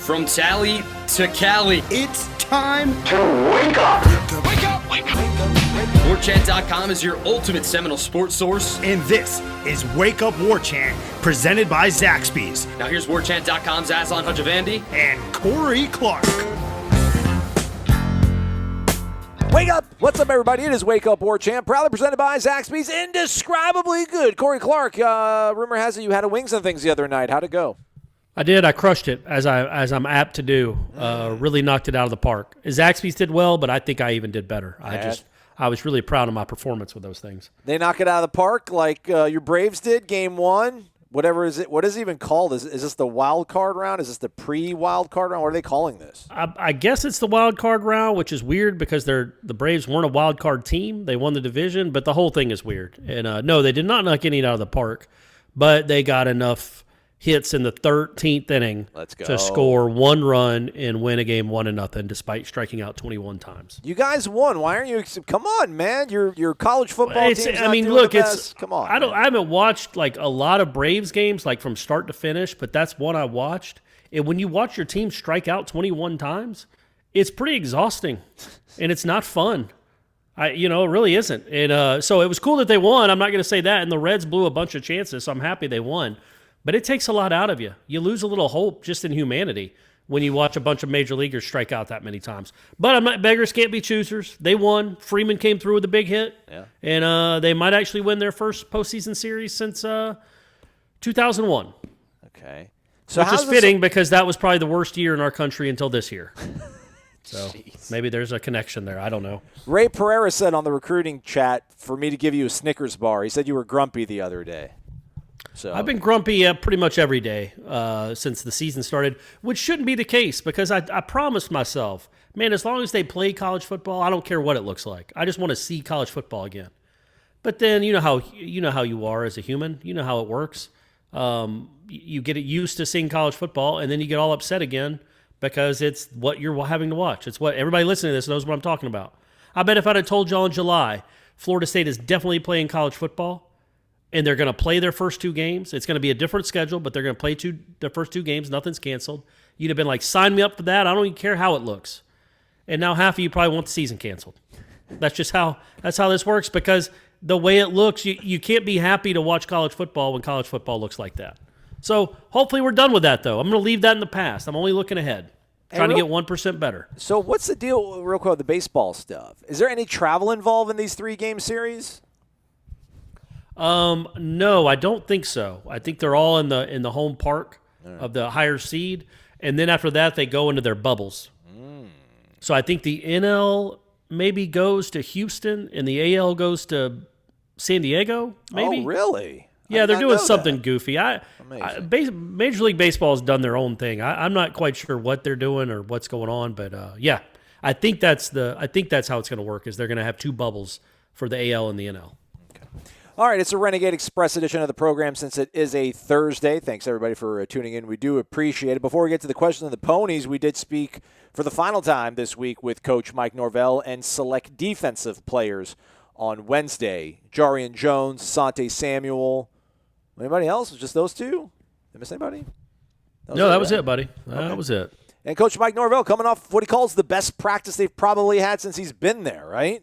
From Tally to Cali, It's time to wake up. Wake up! Wake up! Warchant.com is your ultimate Seminole sports source. And this is Wake Up Warchant, presented by Zaxby's Now here's Warchant.com's Aslan Hajavandi. and Corey Clark. Wake up! What's up, everybody? It is Wake Up Warchant, proudly presented by Zaxby's. Indescribably good. Corey Clark, rumor has it you had a Wings and Things the other night. How'd it go? I did. I crushed it, as I'm apt to do. Really knocked it out of the park. Zaxby's did well, but I think I even did better. I was really proud of my performance with those things. They knock it out of the park like your Braves did, game one. Whatever is it? What is it even called? Is this the wild card round? Is this the pre-wild card round? What are they calling this? I guess it's the wild card round, which is weird because the Braves weren't a wild card team. They won the division, but the whole thing is weird. And no, they did not knock any out of the park, but they got enough hits in the 13th inning to score one run and win a game 1-0, despite striking out 21 times. You guys won. Why aren't you? Come on, man. Your college football team's not doing the best. Come on. I haven't watched like a lot of Braves games, like from start to finish, but that's one I watched. And when you watch your team strike out 21 times, it's pretty exhausting, and it's not fun. It really isn't. And so it was cool that they won. I'm not going to say that. And the Reds blew a bunch of chances, so I'm happy they won. But it takes a lot out of you. You lose a little hope just in humanity when you watch a bunch of major leaguers strike out that many times. But beggars can't be choosers. They won. Freeman came through with a big hit. Yeah. And they might actually win their first postseason series since 2001. Okay. Which is fitting because that was probably the worst year in our country until this year. So maybe there's a connection there. I don't know. Ray Pereira said on the recruiting chat for me to give you a Snickers bar. He said you were grumpy the other day. So I've been grumpy pretty much every day since the season started, which shouldn't be the case because I promised myself, man, as long as they play college football, I don't care what it looks like. I just want to see college football again. But then you know how you are as a human. You know how it works. You get used to seeing college football, and then you get all upset again because it's what you're having to watch. It's what everybody listening to this knows what I'm talking about. I bet if I'd have told y'all in July, Florida State is definitely playing college football, and they're going to play their first two games. It's going to be a different schedule, but they're going to play their first two games. Nothing's canceled. You'd have been like, sign me up for that. I don't even care how it looks. And now half of you probably want the season canceled. That's how this works because the way it looks, you can't be happy to watch college football when college football looks like that. So hopefully we're done with that, though. I'm going to leave that in the past. I'm only looking ahead, trying to get 1% better. So what's the deal, real quick, with the baseball stuff? Is there any travel involved in these 3-game series? No, I don't think so. I think they're all in the home park of the higher seed, and then after that they go into their bubbles. So I think the NL maybe goes to Houston and the AL goes to San Diego. Maybe. Oh, really? Yeah, they're doing something goofy. Major League Baseball has done their own thing. I'm not quite sure what they're doing or what's going on, but yeah, I think that's how it's going to work. Is they're going to have two bubbles for the AL and the NL. All right, it's a Renegade Express edition of the program since it is a Thursday. Thanks, everybody, for tuning in. We do appreciate it. Before we get to the question of the ponies, we did speak for the final time this week with Coach Mike Norvell and select defensive players on Wednesday. Jarian Jones, Asante Samuel. Anybody else? Just those two? Did I miss anybody? That was it, buddy. Okay. That was it. And Coach Mike Norvell coming off what he calls the best practice they've probably had since he's been there, right?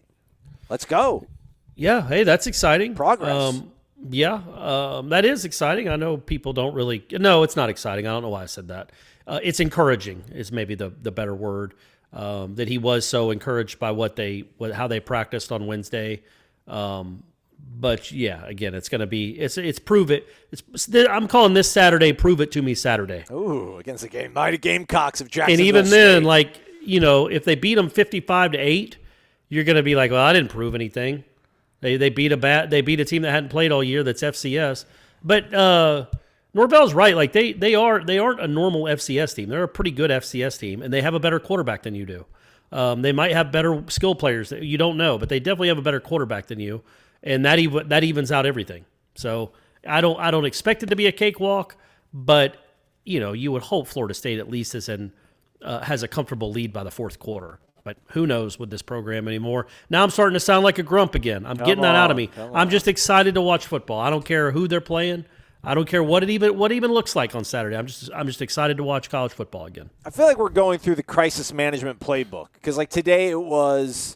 Let's go. Yeah, hey, that's exciting. Progress. That is exciting. I know people don't really – no, it's not exciting. I don't know why I said that. It's encouraging is maybe the better word, that he was so encouraged by how they practiced on Wednesday. But, yeah, again, it's going to be – it's prove it. I'm calling this Saturday Prove It To Me Saturday. Ooh, against the mighty Gamecocks of Jacksonville And even State. then, if they beat them 55-8, you're going to be like, well, I didn't prove anything. They beat a team that hadn't played all year that's FCS. But Norvell's right. Like they aren't a normal FCS team. They're a pretty good FCS team, and they have a better quarterback than you do. They might have better skill players that you don't know, but they definitely have a better quarterback than you, and that evens out everything. So I don't expect it to be a cakewalk, but you would hope Florida State at least has a comfortable lead by the fourth quarter. But who knows with this program anymore. Now I'm starting to sound like a grump again. I'm getting that out of me. I'm just excited to watch football. I don't care who they're playing. I don't care what it even looks like on Saturday. I'm just excited to watch college football again. I feel like we're going through the crisis management playbook because, like, today it was,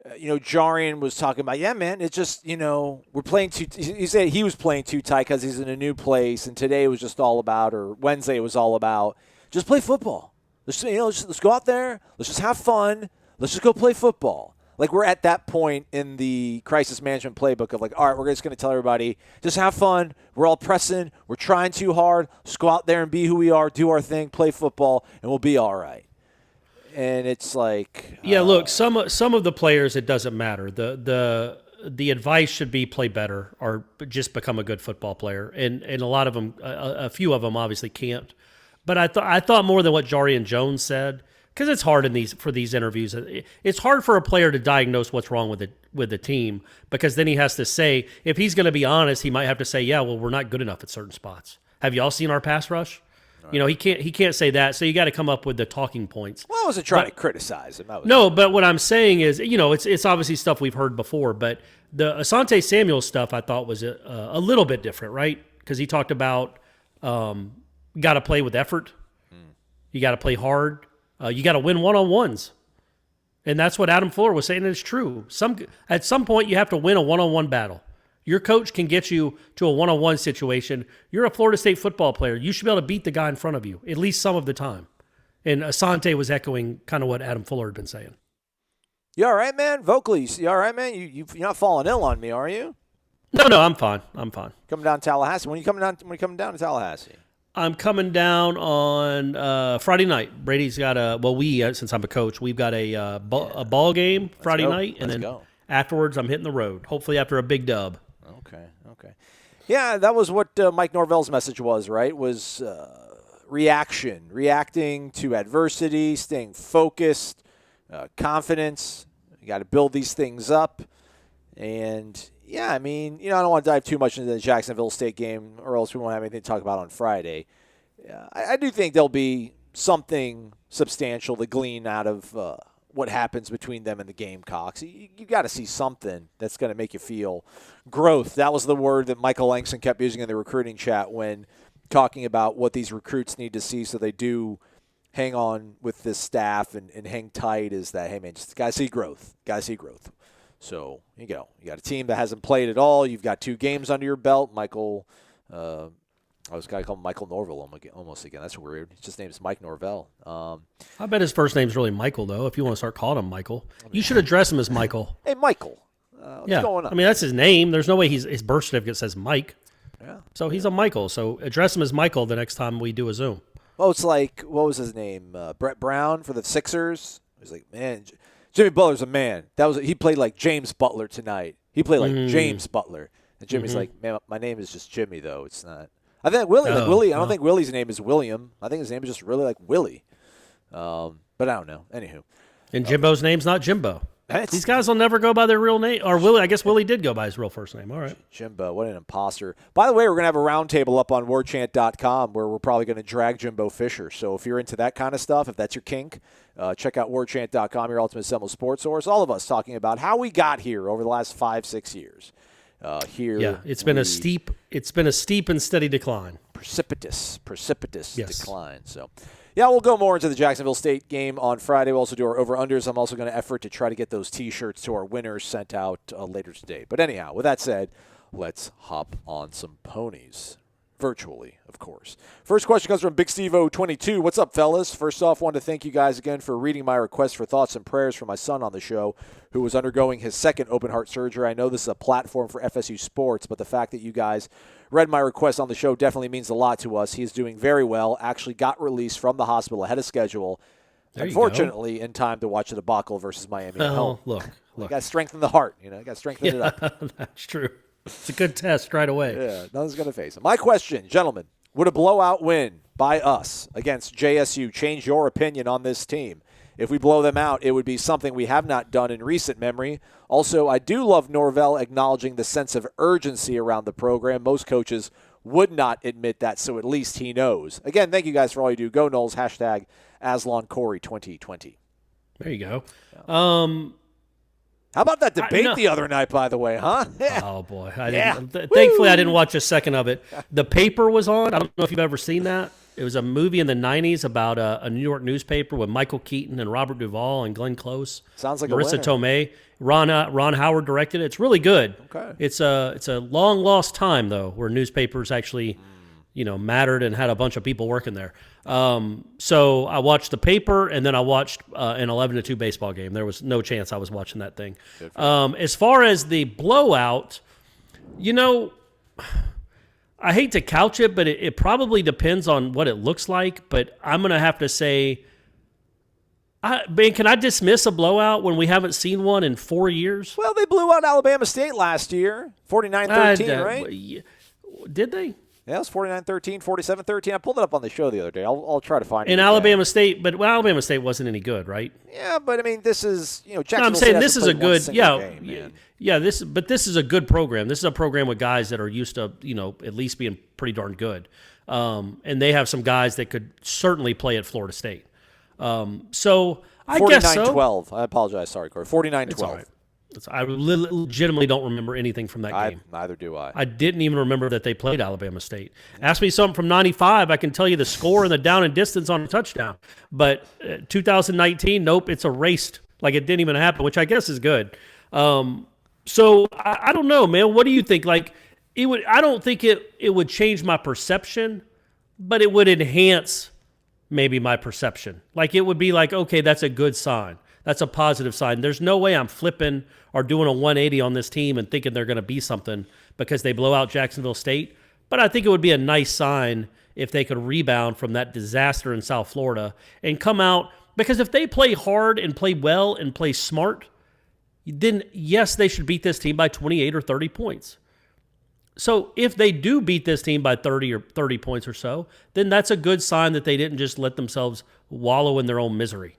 Jarian was talking about, yeah, man, it's just, we're playing too. He said he was playing too tight because he's in a new place, and today it was just all about, or Wednesday it was all about, just play football. Let's go out there. Let's just have fun. Let's just go play football. Like, we're at that point in the crisis management playbook of, like, all right, we're just going to tell everybody, just have fun. We're all pressing. We're trying too hard. Just go out there and be who we are, do our thing, play football, and we'll be all right. And it's like, yeah, look, some of the players, it doesn't matter. The advice should be play better or just become a good football player. And a lot of them, a few of them obviously can't. But I thought more than what Jarian Jones said. Because it's hard for these interviews. It's hard for a player to diagnose what's wrong with the team because then he has to say, if he's going to be honest, he might have to say, yeah, well, we're not good enough at certain spots. Have y'all seen our pass rush? Right. He can't say that. So you got to come up with the talking points. Well, I wasn't trying to criticize him. But what I'm saying is, it's obviously stuff we've heard before. But the Asante Samuel stuff I thought was a little bit different, right? Because he talked about got to play with effort. You got to play hard. You got to win one-on-ones. And that's what Adam Fuller was saying, and it's true. At some point, you have to win a one-on-one battle. Your coach can get you to a one-on-one situation. You're a Florida State football player. You should be able to beat the guy in front of you, at least some of the time. And Asante was echoing kind of what Adam Fuller had been saying. You all right, man? Vocally, you all right, man? You're not falling ill on me, are you? No, I'm fine. Coming down to Tallahassee. When are you coming down to Tallahassee? I'm coming down on Friday night. Brady's got since I'm a coach, we've got a ball game Friday night, and then afterwards I'm hitting the road, hopefully after a big dub. Okay. Yeah, that was what Mike Norvell's message was, right? Was reacting to adversity, staying focused, confidence. You got to build these things up. And, yeah, I mean, I don't want to dive too much into the Jacksonville State game or else we won't have anything to talk about on Friday. I do think there'll be something substantial to glean out of what happens between them and the Gamecocks. You got to see something that's going to make you feel growth. That was the word that Michael Langston kept using in the recruiting chat when talking about what these recruits need to see so they do hang on with this staff and hang tight is that, hey, man, just got to see growth. So, you got a team that hasn't played at all. You've got 2 games under your belt. Michael, I was going to call him Michael Norvell almost again. That's weird. His name is Mike Norvell. I bet his first name's really Michael, though, if you want to start calling him Michael. You should address him as Michael. Hey, Michael. What's going on? I mean, that's his name. There's no way his birth certificate says Mike. Yeah. So he's a Michael. So address him as Michael the next time we do a Zoom. Well, it's like, what was his name? Brett Brown for the Sixers. He's like, man, Jimmy Butler's a man. He played like James Butler tonight. He played like James Butler. And Jimmy's like, man, my name is just Jimmy, though. It's not. I think Willie. I don't think Willie's name is William. I think his name is just really like Willie. But I don't know. Anywho. And Jimbo's name's not Jimbo. These guys will never go by their real name. Or Willie. I guess Willie did go by his real first name. All right. Jimbo. What an imposter. By the way, we're going to have a roundtable up on warchant.com where we're probably going to drag Jimbo Fisher. So if you're into that kind of stuff, if that's your kink, check out warchant.com, your ultimate Seminole sports source. All of us talking about how we got here over the last 5-6 years. It's been a steep and steady decline. Precipitous decline. So, yeah, we'll go more into the Jacksonville State game on Friday. We'll also do our over-unders. I'm also going to effort to try to get those T-shirts to our winners sent out later today. But anyhow, with that said, let's hop on some ponies. Virtually, of course. First question comes from Big Steve-O22. What's up, fellas? First off, wanted to thank you guys again for reading my request for thoughts and prayers for my son on the show, who was undergoing his second open heart surgery. I know this is a platform for FSU sports, but the fact that you guys read my request on the show definitely means a lot to us. He is doing very well, actually got released from the hospital ahead of schedule, unfortunately in time to watch the debacle versus Miami at home. Look. You got to strengthen the heart. You got to strengthen it up. That's true. It's a good test right away. Yeah, nothing's going to face him. My question, gentlemen, would a blowout win by us against JSU change your opinion on this team? If we blow them out, it would be something we have not done in recent memory. Also, I do love Norvell acknowledging the sense of urgency around the program. Most coaches would not admit that, so at least he knows. Again, thank you guys for all you do. Go Noles, #AslanCorey2020. There you go. How about that debate no. the other night, by the way, huh? Yeah. Oh, boy. Yeah. Thankfully, I didn't watch a second of it. The Paper was on. I don't know if you've ever seen that. It was a movie in the 90s about a New York newspaper with Michael Keaton and Robert Duvall and Glenn Close. Sounds like Marissa a winner. Tomei. Ron Howard directed it. It's really good. Okay. It's a long lost time, though, where newspapers actually mattered and had a bunch of people working there. So I watched The Paper, and then I watched an 11-2 baseball game. There was no chance I was watching that thing. As far as the blowout, I hate to couch it, but it probably depends on what it looks like. But I'm going to have to say, can I dismiss a blowout when we haven't seen one in 4 years? Well, they blew out Alabama State last year, 49-13, right? Did they? Yeah, it was 49-13, 47-13. I pulled it up on the show the other day. I'll try to find it. In Alabama State, but Alabama State wasn't any good, right? Yeah, but I mean, this is Jacksonville I'm saying State this is a good game, this is a good program. This is a program with guys that are used to at least being pretty darn good, and they have some guys that could certainly play at Florida State. So I guess so. 49-12. I apologize. Sorry, Corey. 49-12. I legitimately don't remember anything from that game. Neither do I. I didn't even remember that they played Alabama State. Ask me something from 95, I can tell you the score and the down and distance on a touchdown. But 2019, nope, it's erased like it didn't even happen, which I guess is good. So I don't know, man. What do you think? Like I don't think it would change my perception, but it would enhance maybe my perception. Like it would be like, okay, that's a good sign. That's a positive sign. There's no way I'm flipping or doing a 180 on this team and thinking they're going to be something because they blow out Jacksonville State. But I think it would be a nice sign if they could rebound from that disaster in South Florida and come out. Because if they play hard and play well and play smart, then yes, they should beat this team by 28 or 30 points. So if they do beat this team by 30 points or so, then that's a good sign that they didn't just let themselves wallow in their own misery.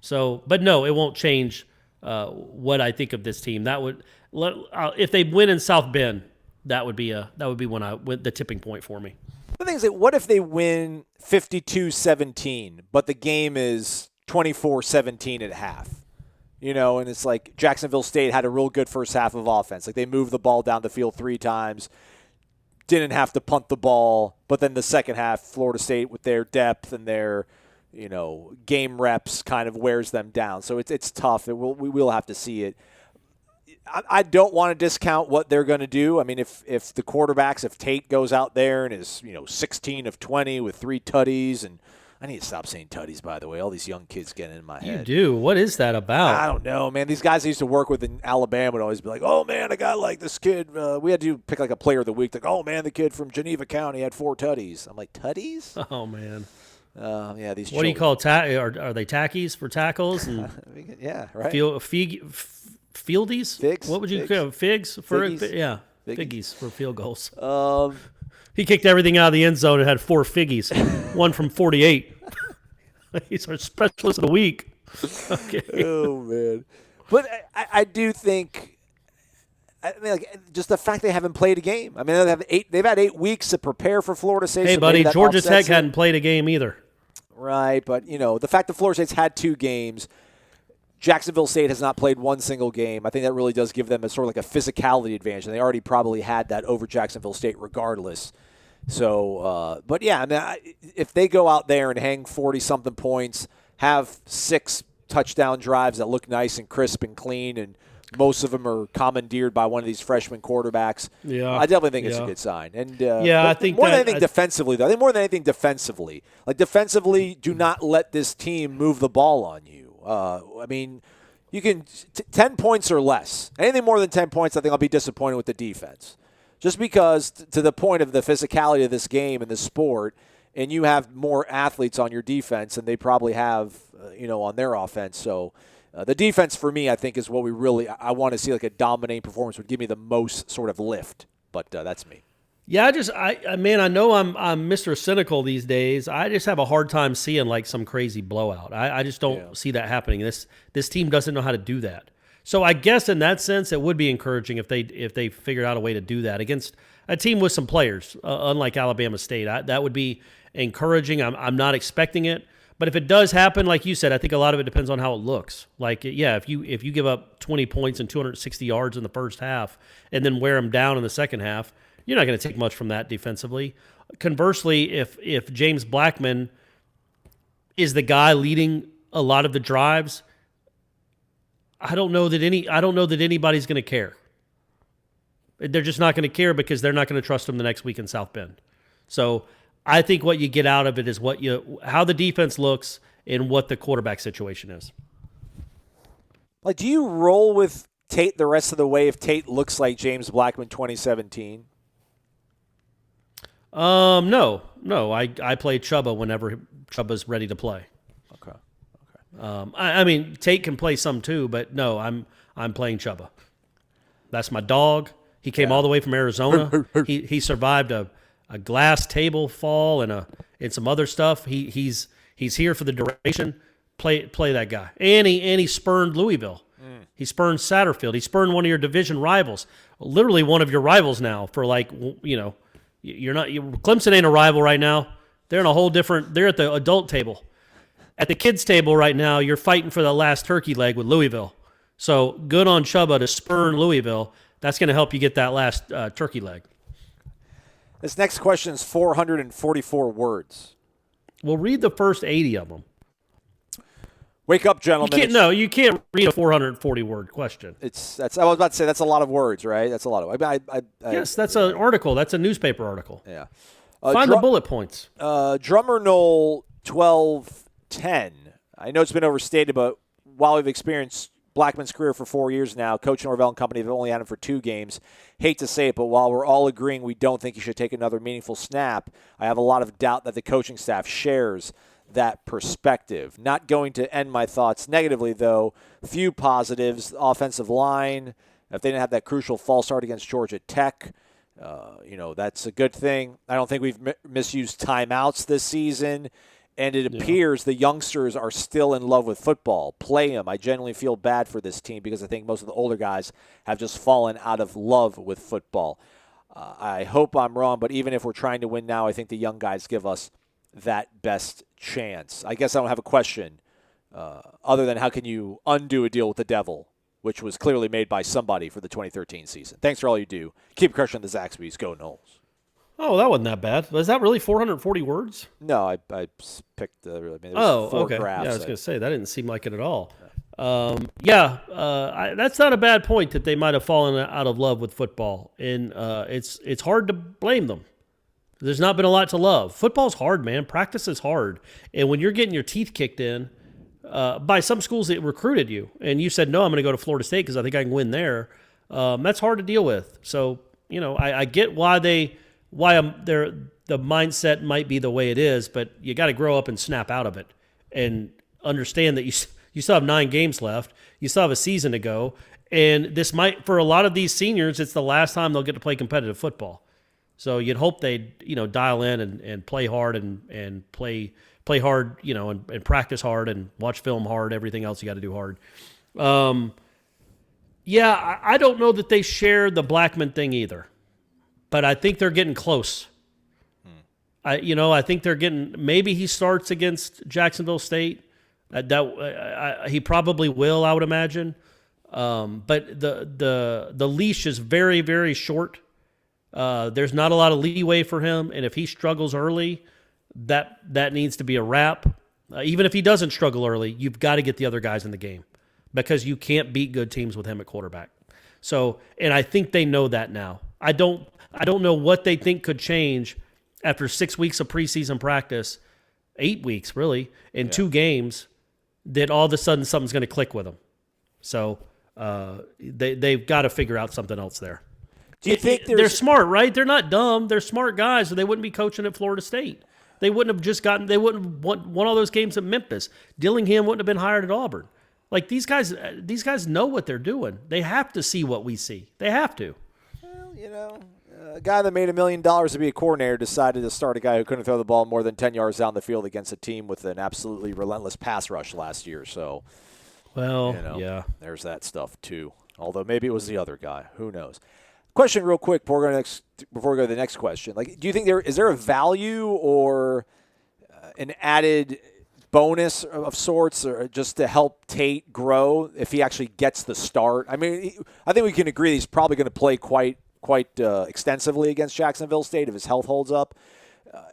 So, but no, it won't change what I think of this team. That would, if they win in South Bend, that would be the tipping point for me. The thing is that what if they win 52-17, but the game is 24-17 at half? And it's like Jacksonville State had a real good first half of offense. Like they moved the ball down the field 3 times, didn't have to punt the ball, but then the second half, Florida State with their depth and their game reps kind of wears them down. So it's tough. We will have to see it. I don't want to discount what they're going to do. I mean, if the quarterbacks, if Tate goes out there and is 16 of 20 with 3 tutties, and I need to stop saying tutties, by the way. All these young kids getting in my head. You do. What is that about? I don't know, man. These guys I used to work with in Alabama would always be like, oh, man, I got like this kid. We had to pick like a player of the week. Like, oh, man, the kid from Geneva County had 4 tutties. I'm like, tutties? Oh, man. Yeah, these. What do you call are they tackies for tackles? And yeah, right. Fieldies? Figs? What would you call figs for? Figgies. Yeah, Figgies. figgies for field goals. He He kicked everything out of the end zone and had 4 figgies, one from 48. He's our specialist of the week. Okay. Oh man, but I do think. I mean, like just the fact they haven't played a game. I mean, they've had 8 weeks to prepare for Florida State. Hey, so buddy, Georgia Tech hadn't played a game either. Right, but the fact that Florida State's had 2 games, Jacksonville State has not played 1 single game. I think that really does give them a sort of like a physicality advantage, and they already probably had that over Jacksonville State regardless. So, but yeah, I mean, if they go out there and hang 40-something points, have 6 touchdown drives that look nice and crisp and clean, and most of them are commandeered by one of these freshman quarterbacks. Yeah, I definitely think it's a good sign. And I think more than anything defensively, though. I think more than anything defensively. Like defensively, do not let this team move the ball on you. I mean, you can 10 points or less. Anything more than 10 points, I think I'll be disappointed with the defense. Just because, to the point of the physicality of this game and the sport, and you have more athletes on your defense than they probably have, on their offense. So. The defense for me, I think, is what I want to see. Like a dominating performance would give me the most sort of lift, but that's me. Yeah, I know I'm Mr. Cynical these days. I just have a hard time seeing like some crazy blowout. I just don't see that happening. This team doesn't know how to do that. So I guess in that sense, it would be encouraging if they figured out a way to do that against a team with some players, unlike Alabama State. That would be encouraging. I'm not expecting it. But if it does happen, like you said, I think a lot of it depends on how it looks. Like, yeah, if you give up 20 points and 260 yards in the first half and then wear them down in the second half, you're not going to take much from that defensively. Conversely, if James Blackman is the guy leading a lot of the drives, I don't know that anybody's going to care. They're just not going to care because they're not going to trust him the next week in South Bend. So I think what you get out of it is how the defense looks and what the quarterback situation is. Like, do you roll with Tate the rest of the way if Tate looks like James Blackman 2017? No. I play Chubba whenever Chubba's ready to play. Okay. I mean, Tate can play some too, but no, I'm playing Chubba. That's my dog. He came all the way from Arizona. He survived a glass table fall and some other stuff. He's here for the duration. Play that guy. And he spurned Louisville. He spurned Satterfield. He spurned one of your division rivals. Literally one of your rivals now for Clemson ain't a rival right now. They're in a whole different, they're at the adult table. At the kids table right now, you're fighting for the last turkey leg with Louisville. So good on Chubba to spurn Louisville. That's going to help you get that last turkey leg. This next question is 444 words. We'll read the first 80 of them. Wake up, gentlemen. You can't read a 440-word question. I was about to say that's a lot of words, right? That's a lot of. Yes, that's an article. That's a newspaper article. Yeah. Find the bullet points. Drummer Knoll 1210. I know it's been overstated, but while we've experienced Blackman's career for 4 years now, Coach Norvell and company have only had him for 2 games. Hate to say it, but while we're all agreeing we don't think he should take another meaningful snap, I have a lot of doubt that the coaching staff shares that perspective. Not going to end my thoughts negatively, though. Few positives. Offensive line, if they didn't have that crucial false start against Georgia Tech, that's a good thing. I don't think we've misused timeouts this season. And it appears the youngsters are still in love with football. Play them. I genuinely feel bad for this team because I think most of the older guys have just fallen out of love with football. I hope I'm wrong, but even if we're trying to win now, I think the young guys give us that best chance. I guess I don't have a question other than how can you undo a deal with the devil, which was clearly made by somebody for the 2013 season. Thanks for all you do. Keep crushing the Zaxby's. Go Knowles. Oh, that wasn't that bad. Was that really 440 words? No, I picked the. Four graphs. Yeah, I was going to say that didn't seem like it at all. That's not a bad point that they might have fallen out of love with football, and it's hard to blame them. There's not been a lot to love. Football's hard, man. Practice is hard, and when you're getting your teeth kicked in by some schools that recruited you, and you said no, I'm going to go to Florida State because I think I can win there. That's hard to deal with. So I get why the mindset might be the way it is, but you got to grow up and snap out of it and understand that you still have 9 games left. You still have a season to go. And this might, for a lot of these seniors, it's the last time they'll get to play competitive football. So you'd hope they'd, dial in and play hard and play hard, and practice hard and watch film hard, everything else you got to do hard. I don't know that they share the Blackman thing either. But I think they're getting close. I think they're getting. Maybe he starts against Jacksonville State. He probably will, I would imagine. But the leash is very, very short. There's not a lot of leeway for him, and if he struggles early, that needs to be a wrap. Even if he doesn't struggle early, you've got to get the other guys in the game because you can't beat good teams with him at quarterback. So, and I think they know that now. I don't know what they think could change after 6 weeks of preseason practice, 8 weeks really, in 2 games, that all of a sudden something's going to click with them. So they've got to figure out something else there. Do you think they're smart, right? They're not dumb. They're smart guys, or they wouldn't be coaching at Florida State. They wouldn't have won all those games at Memphis. Dillingham wouldn't have been hired at Auburn. Like these guys know what they're doing. They have to see what we see. They have to. Well, a guy that made $1 million to be a coordinator decided to start a guy who couldn't throw the ball more than 10 yards down the field against a team with an absolutely relentless pass rush last year. So, there's that stuff too. Although maybe it was the other guy. Who knows? Question real quick before we go to the next question. Like, do you think is there a value or an added bonus of sorts, or just to help Tate grow if he actually gets the start? I mean, I think we can agree he's probably going to play quite extensively against Jacksonville State if his health holds up.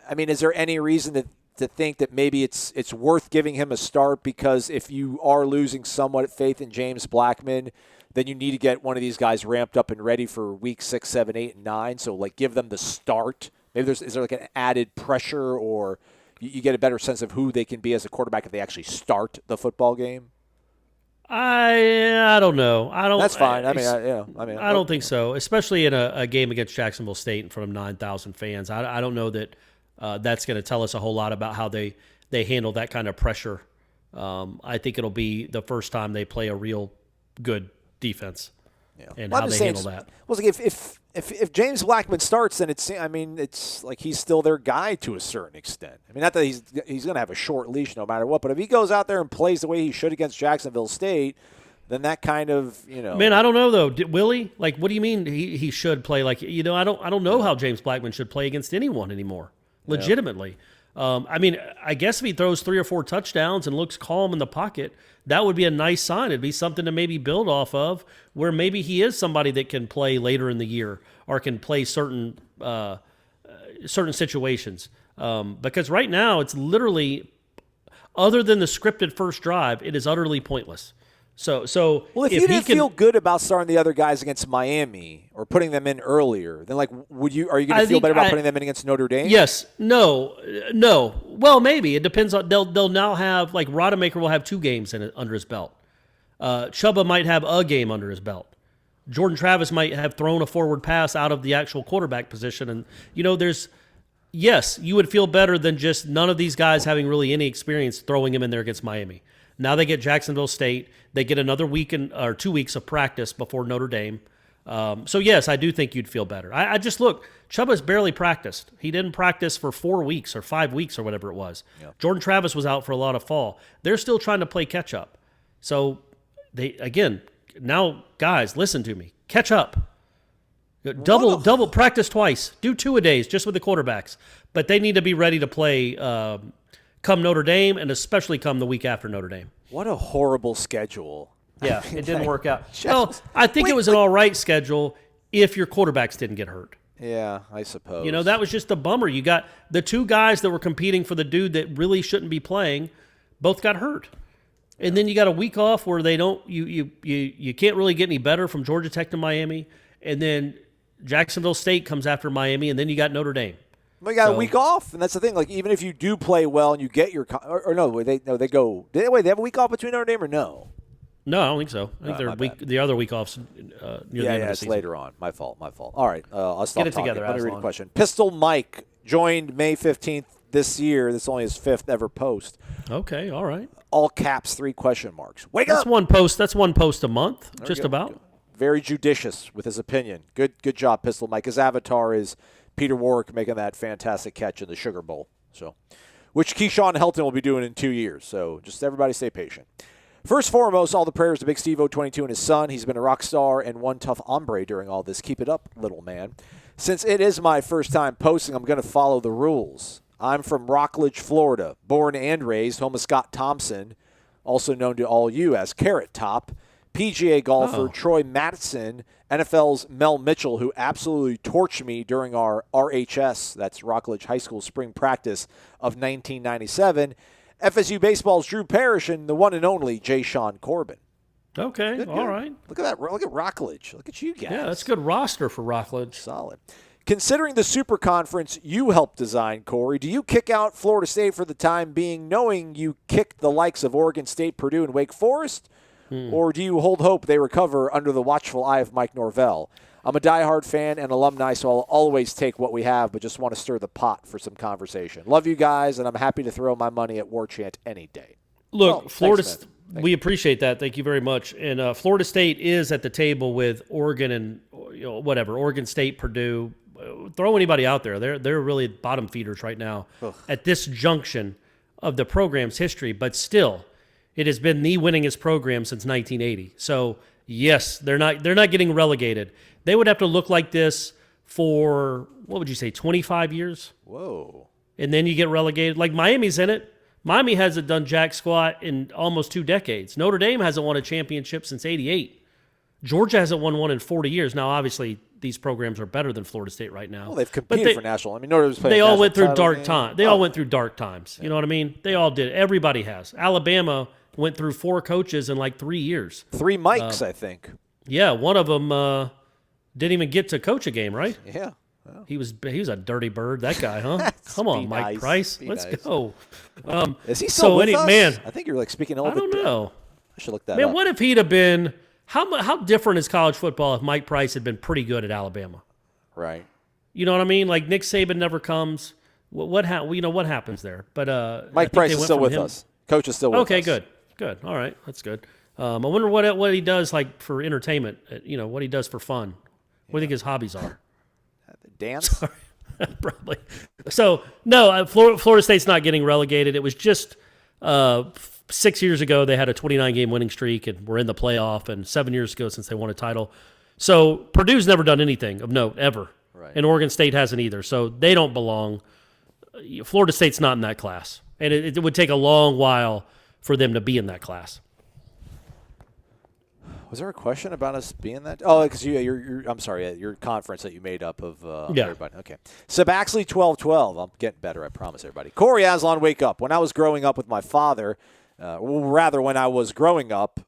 I mean, is there any reason to think that maybe it's worth giving him a start? Because if you are losing somewhat faith in James Blackman, then you need to get one of these guys ramped up and ready for week 6, 7, 8, and 9. So, like, give them the start. Maybe is there like an added pressure, or you get a better sense of who they can be as a quarterback if they actually start the football game? I don't know. That's fine. I don't think so, especially in a game against Jacksonville State in front of 9,000 fans. I don't know that that's going to tell us a whole lot about how they handle that kind of pressure. I think it'll be the first time they play a real good defense, and how they handle that. Well, like if James Blackman starts, then it's like he's still their guy to a certain extent. I mean, not that he's going to have a short leash no matter what, but if he goes out there and plays the way he should against Jacksonville State, then that kind of, Man, I don't know though. Will he? Like, what do you mean he should play? Like, I don't know how James Blackman should play against anyone anymore. Legitimately. I mean, I guess if he throws 3 or 4 touchdowns and looks calm in the pocket, that would be a nice sign. It'd be something to maybe build off of, where maybe he is somebody that can play later in the year or can play certain situations. Because right now it's literally, other than the scripted first drive, it is utterly pointless. So well, if you didn't feel good about starting the other guys against Miami or putting them in earlier, then are you going to feel better about putting them in against Notre Dame? Yes. No. Well, maybe it depends on. They'll now have, like, Rodemaker will have 2 games under his belt. Chuba might have a game under his belt. Jordan Travis might have thrown a forward pass out of the actual quarterback position, and yes, you would feel better than just none of these guys having really any experience throwing him in there against Miami. Now they get Jacksonville State. They get another week or 2 weeks of practice before Notre Dame. So, yes, I do think you'd feel better. I just look, Chuba's barely practiced. He didn't practice for 4 weeks or 5 weeks or whatever it was. Yeah. Jordan Travis was out for a lot of fall. They're still trying to play catch up. So, now, guys, listen to me. Catch up. Double practice twice. Do 2 a days just with the quarterbacks. But they need to be ready to play come Notre Dame, and especially come the week after Notre Dame. What a horrible schedule. Yeah, it didn't work out. Well, I think it was an all right schedule if your quarterbacks didn't get hurt. Yeah, I suppose. That was just a bummer. You got the 2 guys that were competing for the dude that really shouldn't be playing, both got hurt. And then you got a week off where they don't you can't really get any better from Georgia Tech to Miami, and then Jacksonville State comes after Miami, and then you got Notre Dame. Well, you got a week off, and that's the thing. Like, even if you do play well and you get your they go. They have a week off between Notre Dame or no? No, I don't think so. I think the other week off's near the end of the it's season. later on. My fault. All right, I'll stop Get it talking. together, Let me read a question. Pistol Mike joined May 15th this year. This is only his 5th ever post. Okay, all right. All caps, 3 question marks. Wake up! That's one post a month, there just about. Very judicious with his opinion. Good job, Pistol Mike. His avatar is Peter Warwick making that fantastic catch in the Sugar Bowl. So, which Keyshawn Helton will be doing in 2 years. So just everybody stay patient. First foremost, all the prayers to Big Steve-O 22 and his son. He's been a rock star and one tough hombre during all this. Keep it up, little man. Since it is my first time posting, I'm going to follow the rules. I'm from Rockledge, Florida, born and raised, home of Scott Thompson, also known to all you as Carrot Top. PGA golfer Troy Mattson, NFL's Mel Mitchell, who absolutely torched me during our RHS, that's Rockledge High School spring practice of 1997. FSU baseball's Drew Parrish, and the one and only Jay Sean Corbin. Okay, Good. All right. Look at that. Look at Rockledge. Look at you guys. Yeah, that's a good roster for Rockledge. Solid. Considering the super conference you helped design, Corey, do you kick out Florida State for the time being, knowing you kicked the likes of Oregon State, Purdue, and Wake Forest? Or do you hold hope they recover under the watchful eye of Mike Norvell? I'm a diehard fan and alumni, so I'll always take what we have, but just want to stir the pot for some conversation. Love you guys, and I'm happy to throw my money at Warchant any day. Look, Florida, we appreciate that. Thank you very much. And Florida State is at the table with Oregon and Oregon State, Purdue. Throw anybody out there. They're really bottom feeders right now at this junction of the program's history, but still, it has been the winningest program since 1980. So, yes, they're not getting relegated. They would have to look like this for, 25 years? Whoa. And then you get relegated. Like, Miami's in it. Miami hasn't done jack squat in almost 2 decades. Notre Dame hasn't won a championship since '88. Georgia hasn't won one in 40 years. Now, obviously, these programs are better than Florida State right now. Well, they've competed for national. I mean, Notre Dame's played. They all went through dark times. They all went through dark times. You know what I mean? They all did. Everybody has. Alabama went through 4 coaches in like 3 years. 3 Mikes, I think. Yeah, one of them didn't even get to coach a game, right? Yeah. Well. He was a dirty bird, that guy, huh? Come on, Mike Price. Let's go. Is he still with us? Man, I think you're like speaking a little bit. I don't know. I should look that up. Man, what if he'd have been how different is college football if Mike Price had been pretty good at Alabama? Right. You know what I mean? Like Nick Saban never comes. What happens there? But Mike Price is still with us. Coach is still with us. Okay, good. All right, that's good. I wonder what he does like for entertainment. What he does for fun. What do you think his hobbies are? Dance? Sorry. Probably. So, no, Florida State's not getting relegated. It was just 6 years ago they had a 29-game winning streak and were in the playoff, and 7 years ago since they won a title. So Purdue's never done anything of note ever, right. And Oregon State hasn't either. So they don't belong. Florida State's not in that class, and it would take a long while for them to be in that class. Was there a question about us being that? Oh, because I'm sorry, your conference that you made up of everybody. Okay. Sabaxley 1212. I'm getting better, I promise everybody. Corey Aslan, wake up. When I was growing up with my father, when I was growing up,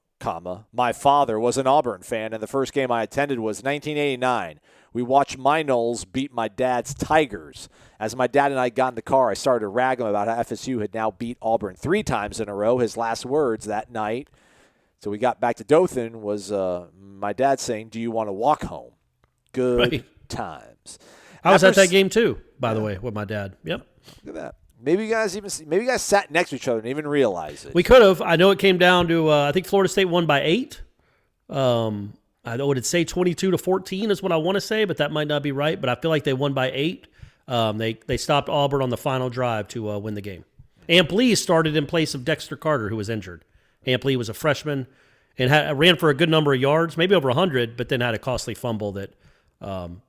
my father was an Auburn fan, and the first game I attended was 1989. We watched my Noles beat my dad's Tigers. As my dad and I got in the car, I started to rag him about how FSU had now beat Auburn 3 times in a row. His last words that night, so we got back to Dothan, was my dad saying, "Do you want to walk home?" Good times. I was at that game too, by the way, with my dad. Yep. Look at that. Maybe you guys sat next to each other and even realize it. We could have. I know it came down to I think Florida State won by 8. I would say 22-14 is what I want to say, but that might not be right. But I feel like they won by 8. They stopped Auburn on the final drive to win the game. Amplie started in place of Dexter Carter, who was injured. Amplie was a freshman and ran for a good number of yards, maybe over 100, but then had a costly fumble that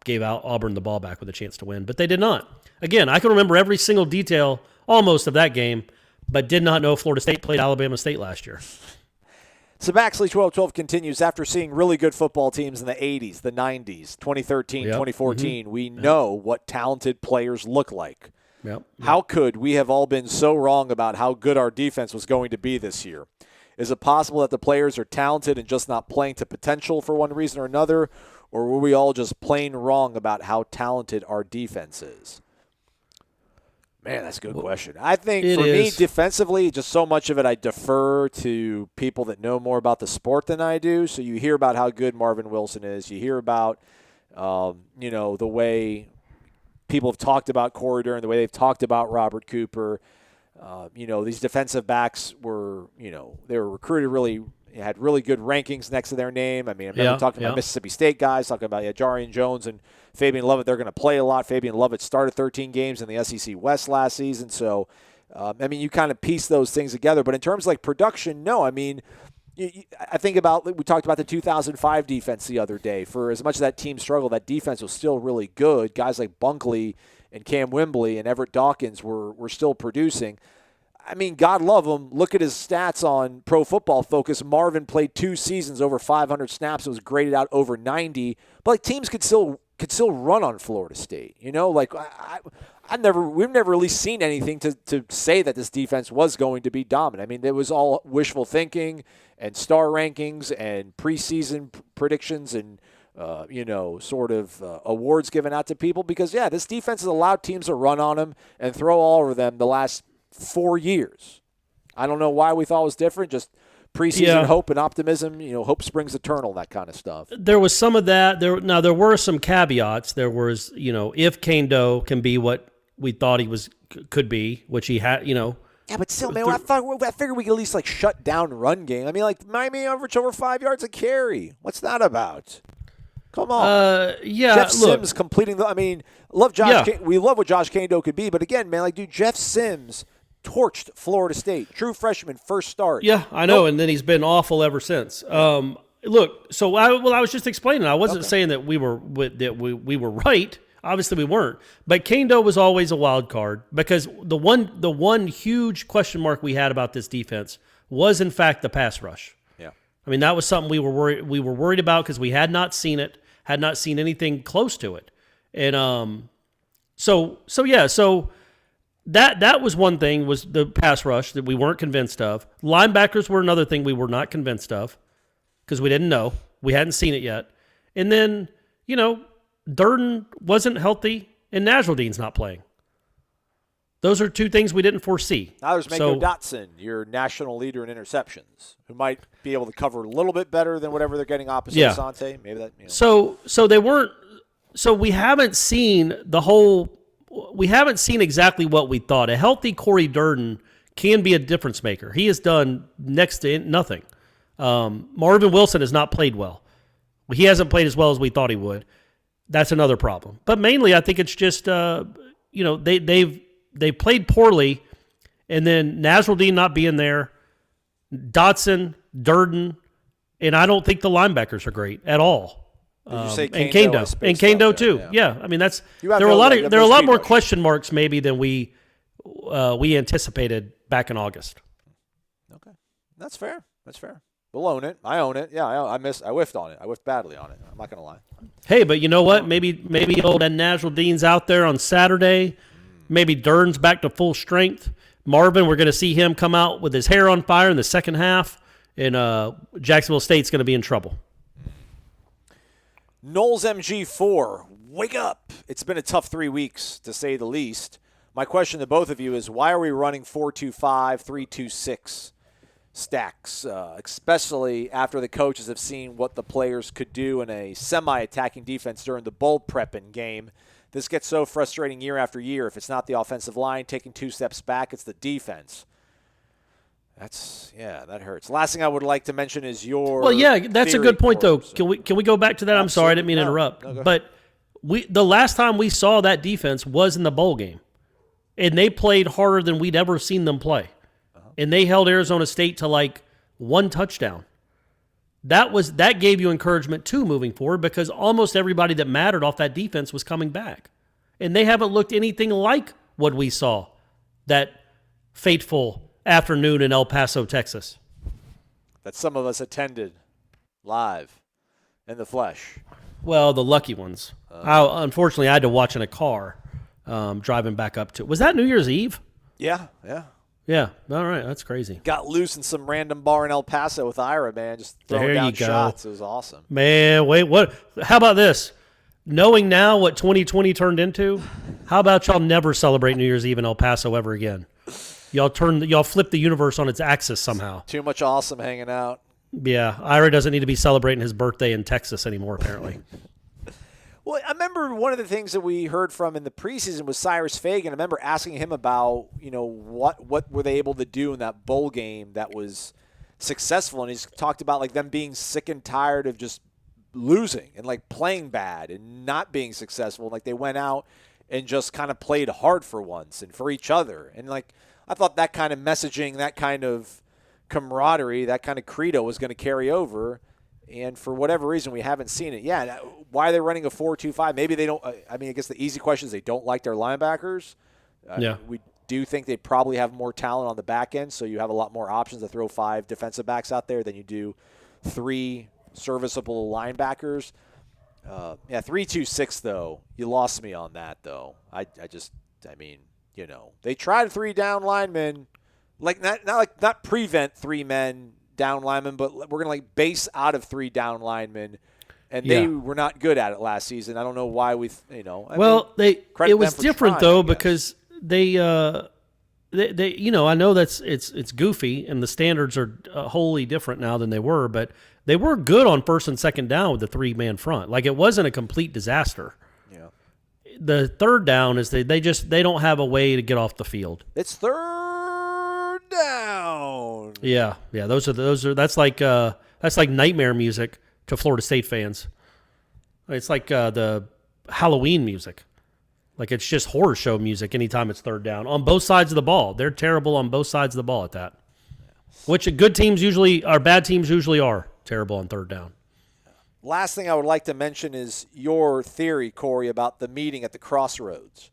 gave out Auburn the ball back with a chance to win. But they did not. Again, I can remember every single detail almost of that game, but did not know Florida State played Alabama State last year. Sabaxley 1212 continues. After seeing really good football teams in the 80s, the 90s, 2013, 2014, we know what talented players look like. Yep. How could we have all been so wrong about how good our defense was going to be this year? Is it possible that the players are talented and just not playing to potential for one reason or another, or were we all just plain wrong about how talented our defense is? Man, that's a good question. I think for me, defensively, just so much of it I defer to people that know more about the sport than I do. So you hear about how good Marvin Wilson is. You hear about, the way people have talked about Corey Durham, the way they've talked about Robert Cooper. These defensive backs were, they were recruited really, had really good rankings next to their name. I mean, I remember talking about Mississippi State guys, talking about Jarian Jones and Fabian Lovett. They're going to play a lot. Fabian Lovett started 13 games in the SEC West last season. So, you kind of piece those things together. But in terms of like production, no. I mean, I think about, we talked about the 2005 defense the other day. For as much as that team struggled, that defense was still really good. Guys like Bunkley and Cam Wembley and Everett Dawkins were still producing. I mean, God love him. Look at his stats on Pro Football Focus. Marvin played 2 seasons over 500 snaps. It was graded out over 90. But like teams could still run on Florida State. We've never really seen anything to say that this defense was going to be dominant. I mean, it was all wishful thinking and star rankings and preseason predictions and awards given out to people because this defense has allowed teams to run on them and throw all over them the last 4 years. I don't know why we thought it was different. Just preseason hope and optimism. Hope springs eternal. That kind of stuff. There was some of that. There were some caveats. There was, if Kane Doe can be what we thought he could be, which he had. Yeah, but still, man, I figured we could at least like shut down run game. I mean, like Miami average over 5 yards a carry. What's that about? Come on. Jeff Sims completing the. I mean, love Josh. We love what Josh Kane Doe could be, but again, man, Jeff Sims torched Florida State. True freshman, first start. Yeah, I know, and then he's been awful ever since. Look, so I was just explaining. I wasn't saying that we were right. Obviously, we weren't. But Kendo was always a wild card because the one huge question mark we had about this defense was, in fact, the pass rush. Yeah. I mean, that was something we were worried about because we had not seen it, had not seen anything close to it. And so that was one thing, was the pass rush that we weren't convinced of. Linebackers were another thing we were not convinced of because we didn't know. We hadn't seen it yet. And then, Durden wasn't healthy and Nasruddin's not playing. Those are two things we didn't foresee. Now there's Mako Dotson, your national leader in interceptions, who might be able to cover a little bit better than whatever they're getting opposite Asante. Maybe that. So they weren't. So we haven't seen the whole. We haven't seen exactly what we thought. A healthy Corey Durden can be a difference maker. He has done next to nothing. Marvin Wilson has not played well. He hasn't played as well as we thought he would. That's another problem. But mainly, I think it's just they played poorly, and then Nasruddin not being there, Dotson, Durden, and I don't think the linebackers are great at all. Did you say and Kendo too. Yeah. I mean, there are a lot more question marks maybe than we anticipated back in August. Okay, that's fair. We'll own it. I own it. Yeah, I whiffed on it. I whiffed badly on it. I'm not going to lie. Hey, but you know what? Maybe old Nasruddin's out there on Saturday. Maybe Durden's back to full strength. Marvin, we're going to see him come out with his hair on fire in the second half, and Jacksonville State's going to be in trouble. Knowles MG4, wake up. It's been a tough 3 weeks, to say the least. My question to both of you is, why are we running 4-2-5, 3-2-6 stacks, especially after the coaches have seen what the players could do in a semi-attacking defense during the bowl prepping game? This gets so frustrating year after year. If it's not the offensive line taking 2 steps back, it's the defense. That hurts. Last thing I would like to mention is your that's a good point, though. Can we go back to that? I'm sorry, I didn't mean to interrupt. No, but the last time we saw that defense was in the bowl game, and they played harder than we'd ever seen them play. And they held Arizona State to like 1 touchdown. That gave you encouragement too moving forward, because almost everybody that mattered off that defense was coming back. And they haven't looked anything like what we saw that fateful afternoon in El Paso, Texas. That some of us attended live in the flesh. Well, the lucky ones. Unfortunately, I had to watch in a car driving back up to. Was that New Year's Eve? Yeah. Yeah, all right, that's crazy. Got loose in some random bar in El Paso with Ira, man, just throwing down shots. It was awesome. Man, wait, what? How about this? Knowing now what 2020 turned into, how about y'all never celebrate New Year's Eve in El Paso ever again? Y'all flip the universe on its axis somehow. Too much awesome hanging out. Yeah, Ira doesn't need to be celebrating his birthday in Texas anymore, apparently. Well, I remember one of the things that we heard from in the preseason was Cyrus Fagan. I remember asking him about, what were they able to do in that bowl game that was successful, and he's talked about like them being sick and tired of just losing and like playing bad and not being successful. Like they went out and just kind of played hard for once and for each other. And like I thought that kind of messaging, that kind of camaraderie, that kind of credo was going to carry over. And for whatever reason, we haven't seen it. Yeah, why are they running a 4-2-5? Maybe they don't. I guess the easy question is they don't like their linebackers. We do think they probably have more talent on the back end, so you have a lot more options to throw 5 defensive backs out there than you do 3 serviceable linebackers. 3-2-6, though. You lost me on that, though. They tried 3 down linemen, like not prevent 3 men down linemen, but we're going to base out of 3 down linemen, and they were not good at it last season. I don't know why it was different though, because they I know it's goofy and the standards are wholly different now than they were, but they were good on first and second down with the 3-man front. Like it wasn't a complete disaster. Yeah. The third down is they don't have a way to get off the field. It's third down. Yeah. That's like nightmare music to Florida State fans. It's like the Halloween music. Like it's just horror show music anytime it's third down on both sides of the ball. They're terrible on both sides of the ball at that. Which bad teams usually are terrible on third down. Last thing I would like to mention is your theory, Corey, about the meeting at the crossroads.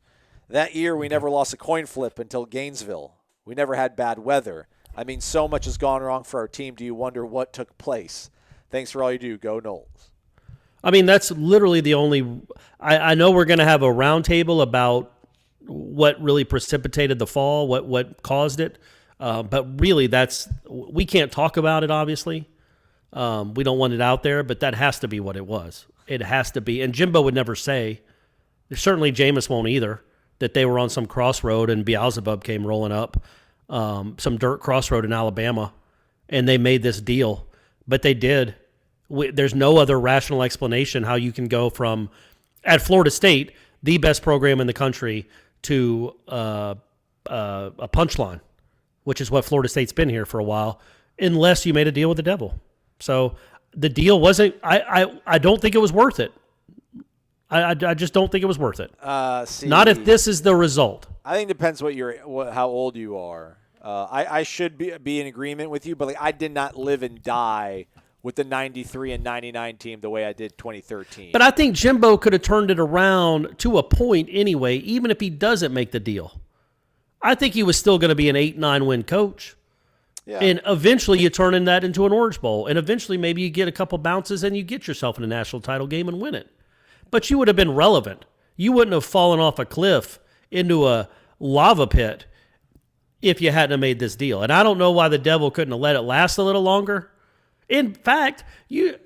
That year, we never lost a coin flip until Gainesville. We never had bad weather. I mean, so much has gone wrong for our team. Do you wonder what took place? Thanks for all you do. Go Noles. I mean, that's literally the only – I know we're going to have a roundtable about what really precipitated the fall, what caused it. But really, we can't talk about it, obviously. We don't want it out there, but that has to be what it was. It has to be. And Jimbo would never say, certainly Jameis won't either, that they were on some crossroad and Beelzebub came rolling up, some dirt crossroad in Alabama, and they made this deal. But they did. There's no other rational explanation how you can go from, at Florida State, the best program in the country, to a punchline, which is what Florida State's been here for a while, unless you made a deal with the devil. So the deal wasn't. I don't think it was worth it. I just don't think it was worth it. Not if this is the result. I think it depends how old you are. I should be in agreement with you, but I did not live and die with the 93 and 99 team the way I did 2013. But I think Jimbo could have turned it around to a point anyway, even if he doesn't make the deal. I think he was still going to be an 8-9 win coach. Yeah. And eventually you turn that into an Orange Bowl. And eventually maybe you get a couple bounces and you get yourself in a national title game and win it. But you would have been relevant. You wouldn't have fallen off a cliff into a lava pit if you hadn't have made this deal. And I don't know why the devil couldn't have let it last a little longer. In fact, even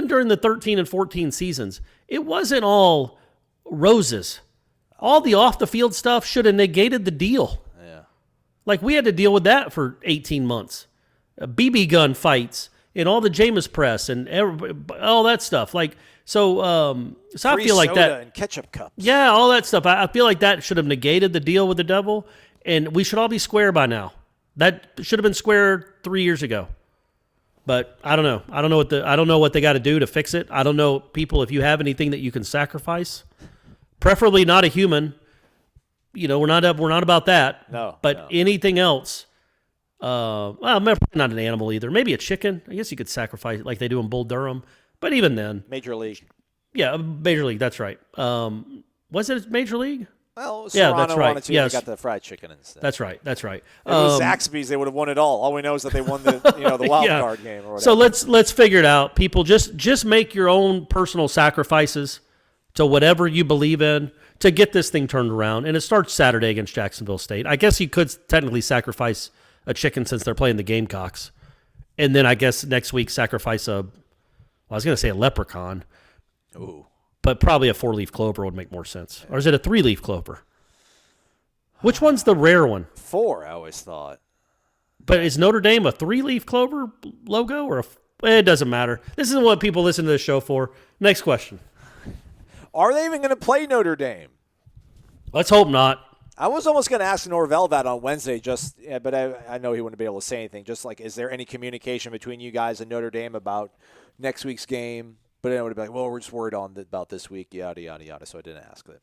during the 13 and 14 seasons, it wasn't all roses. All the off-the-field stuff should have negated the deal. Yeah. Like, we had to deal with that for 18 months. BB gun fights and all the Jameis press and all that stuff. So I feel like that. And ketchup cups. Yeah, all that stuff. I feel like that should have negated the deal with the devil, and we should all be square by now. That should have been square 3 years ago. But I don't know. I don't know what they got to do to fix it. I don't know, people, if you have anything that you can sacrifice. Preferably not a human. We're not about that. No. But anything else, probably not an animal either. Maybe a chicken. I guess you could sacrifice like they do in Bull Durham. But even then, Major League. Yeah, Major League. That's right. Was it Major League? Well, Serrano that's right. wanted to. Yes. They got the fried chicken instead. That's right. If it was Zaxby's, they would have won it all. All we know is that they won the the wild card game or whatever. So let's figure it out. People, just make your own personal sacrifices to whatever you believe in to get this thing turned around. And it starts Saturday against Jacksonville State. I guess you could technically sacrifice a chicken since they're playing the Gamecocks. And then I guess next week sacrifice I was going to say a leprechaun. Ooh. But probably a 4-leaf clover would make more sense. Or is it a 3-leaf clover? Which one's the rare one? 4, I always thought. But is Notre Dame a 3-leaf clover logo? Or it doesn't matter. This is what people listen to this show for. Next question. Are they even going to play Notre Dame? Let's hope not. I was almost going to ask Norvell that on Wednesday, but I know he wouldn't be able to say anything. Just like, is there any communication between you guys and Notre Dame about next week's game? But I would be like, well, we're just worried about this week, yada, yada, yada. So I didn't ask that.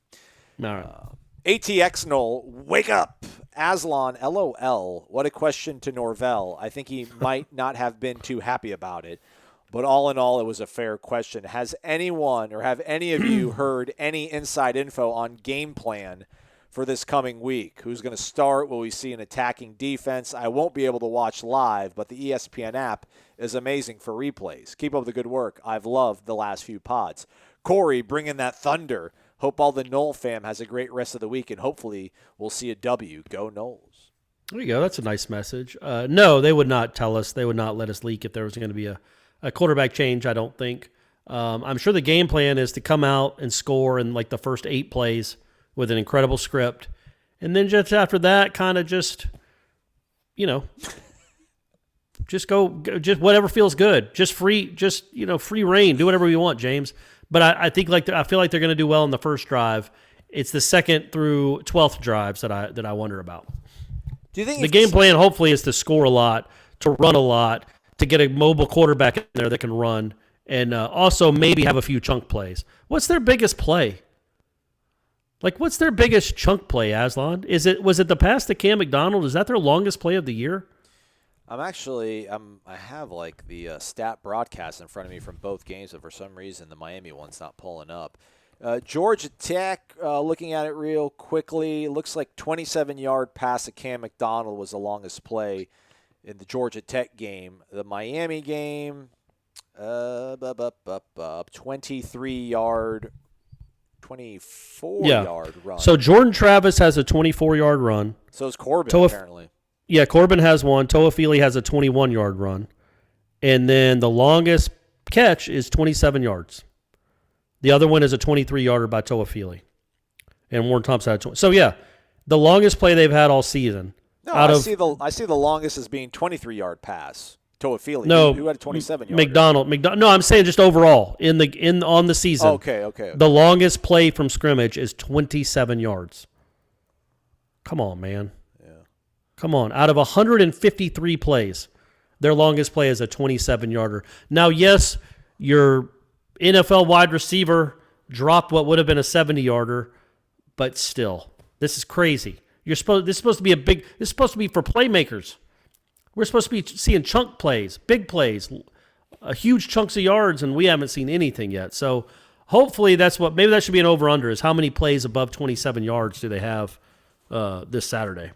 All right. ATX Knoll, wake up. Aslan, LOL. What a question to Norvell. I think he might not have been too happy about it. But all in all, it was a fair question. Has anyone or have any of you heard any inside info on game plan for this coming week? Who's going to start? Will we see an attacking defense? I won't be able to watch live, but the ESPN app is amazing for replays. Keep up the good work. I've loved the last few pods. Corey, bring in that thunder. Hope all the Knoll fam has a great rest of the week, and hopefully we'll see a W. Go Knowles. There you go. That's a nice message. No, they would not tell us. They would not let us leak if there was going to be a quarterback change, I don't think. I'm sure the game plan is to come out and score in like the first 8 plays with an incredible script. And then just after that, kind of just go, just whatever feels good. Just free reign. Do whatever you want, James. But I think I feel like they're going to do well in the first drive. It's the 2nd through 12th drives that I wonder about. Do you think the game plan hopefully is to score a lot, to run a lot, to get a mobile quarterback in there that can run, and also maybe have a few chunk plays? What's their biggest play? Like, what's their biggest chunk play, Aslan? Was it the pass to Cam McDonald? Is that their longest play of the year? I have like the stat broadcast in front of me from both games, but for some reason the Miami one's not pulling up. Georgia Tech, looking at it real quickly, looks like 27-yard pass to Cam McDonald was the longest play in the Georgia Tech game. The Miami game, 24-yard run. So Jordan Travis has a 24-yard run. So is Corbin, apparently. Yeah, Corbin has one. Toafili has a 21-yard run. And then the longest catch is 27 yards. The other one is a 23-yarder by Toafili. And Warren Thompson had 20. So, yeah, the longest play they've had all season. No, I see the longest as being 23-yard pass. Toafili, no, who had a 27-yard. McDonald. No, I'm saying just overall on the season. Okay. The longest play from scrimmage is 27 yards. Come on, man. Yeah. Come on. Out of 153 plays, their longest play is a 27-yarder. Now, yes, your NFL wide receiver dropped what would have been a 70-yarder, but still, this is crazy. This is supposed to be for playmakers. We're supposed to be seeing chunk plays, big plays, huge chunks of yards, and we haven't seen anything yet. So hopefully maybe that should be an over-under, is how many plays above 27 yards do they have this Saturday?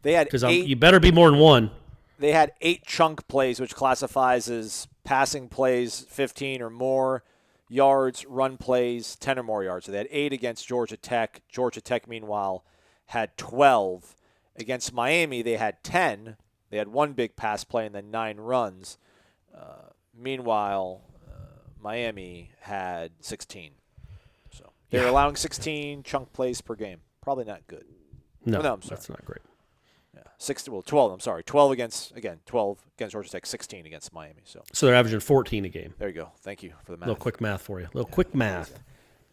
They had you better be more than one. They had 8 chunk plays, which classifies as passing plays 15 or more yards, run plays 10 or more yards. So they had 8 against Georgia Tech. Georgia Tech, meanwhile, had 12. Against Miami, they had 10. They had 1 big pass play and then 9 runs. Meanwhile, Miami had 16. So they're allowing 16 chunk plays per game. Probably not good. No, I'm sorry. That's not great. Yeah, 12. I'm sorry, 12 against Georgia Tech, 16 against Miami. So they're averaging 14 a game. There you go. Thank you for the math. A little quick math for you. Quick math.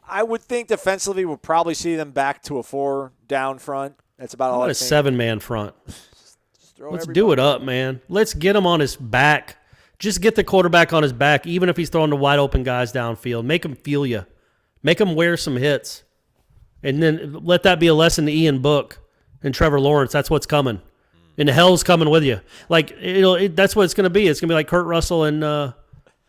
I would think defensively we'll probably see them back to a 4-down front. That's about all I think. A 7-man front. Let's everybody. do it up, man. Let's get him on his back. Just get the quarterback on his back, even if he's throwing to wide open guys downfield. Make him feel you. Make him wear some hits. And then let that be a lesson to Ian Book and Trevor Lawrence. That's what's coming. And hell's coming with you. Like that's what it's going to be. It's going to be like Kurt Russell and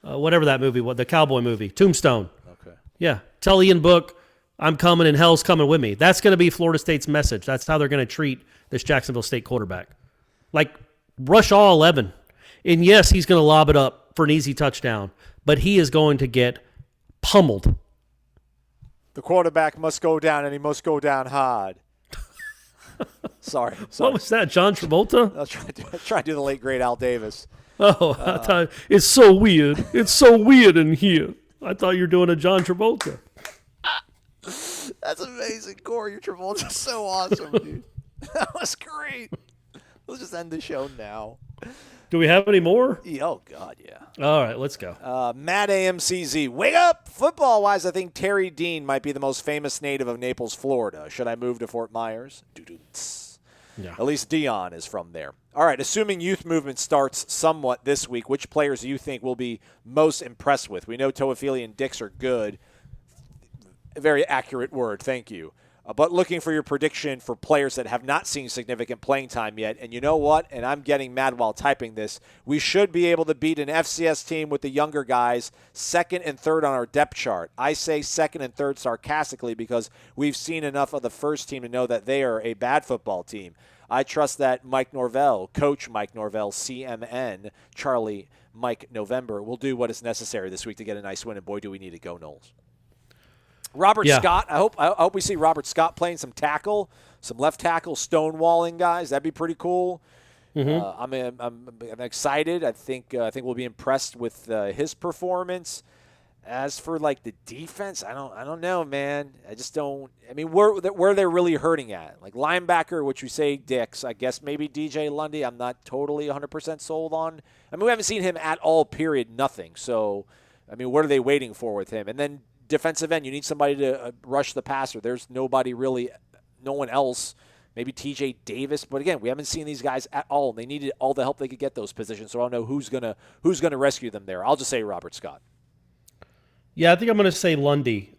whatever that movie was, the cowboy movie, Tombstone. Okay. Yeah. Tell Ian Book, I'm coming and hell's coming with me. That's going to be Florida State's message. That's how they're going to treat this Jacksonville State quarterback. Like, rush all 11. And, yes, he's going to lob it up for an easy touchdown, but he is going to get pummeled. The quarterback must go down, and he must go down hard. Sorry. What was that, John Travolta? I was trying to do the late, great Al Davis. Oh, I thought it's so weird. It's so weird in here. I thought you were doing a John Travolta. That's amazing, Corey. Your Travolta's so awesome, dude. That was great. Let's just end the show now. Do we have any more? Oh, God, yeah. All right, let's go. Matt AMCZ. Wake up! Football-wise, I think Terry Dean might be the most famous native of Naples, Florida. Should I move to Fort Myers? Yeah. At least Dion is from there. All right, assuming youth movement starts somewhat this week, which players do you think will be most impressed with? We know Toafili and Dix are good. A very accurate word, thank you. But looking for your prediction for players that have not seen significant playing time yet. And you know what? And I'm getting mad while typing this. We should be able to beat an FCS team with the younger guys, second and third on our depth chart. I say second and third sarcastically because we've seen enough of the first team to know that they are a bad football team. I trust that Mike Norvell, Coach Mike Norvell, CMN, Charlie Mike November, will do what is necessary this week to get a nice win. And boy, do we need to go, Knowles. Robert Scott, I hope we see Robert Scott playing some tackle, some left tackle, stonewalling guys. That'd be pretty cool. Mm-hmm. I'm excited. I think we'll be impressed with his performance. As for like the defense, I don't know, man. I just don't. I mean, where they're really hurting at, like linebacker, which we say Dix. I guess maybe DJ Lundy. I'm not totally 100% sold on. I mean, we haven't seen him at all. Period. Nothing. So, I mean, what are they waiting for with him? And then defensive end, you need somebody to rush the passer. There's nobody really, no one else. Maybe TJ Davis, but again, we haven't seen these guys at all. And they needed all the help they could get those positions. So I don't know who's gonna rescue them there. I'll just say Robert Scott. Yeah, I think I'm going to say Lundy.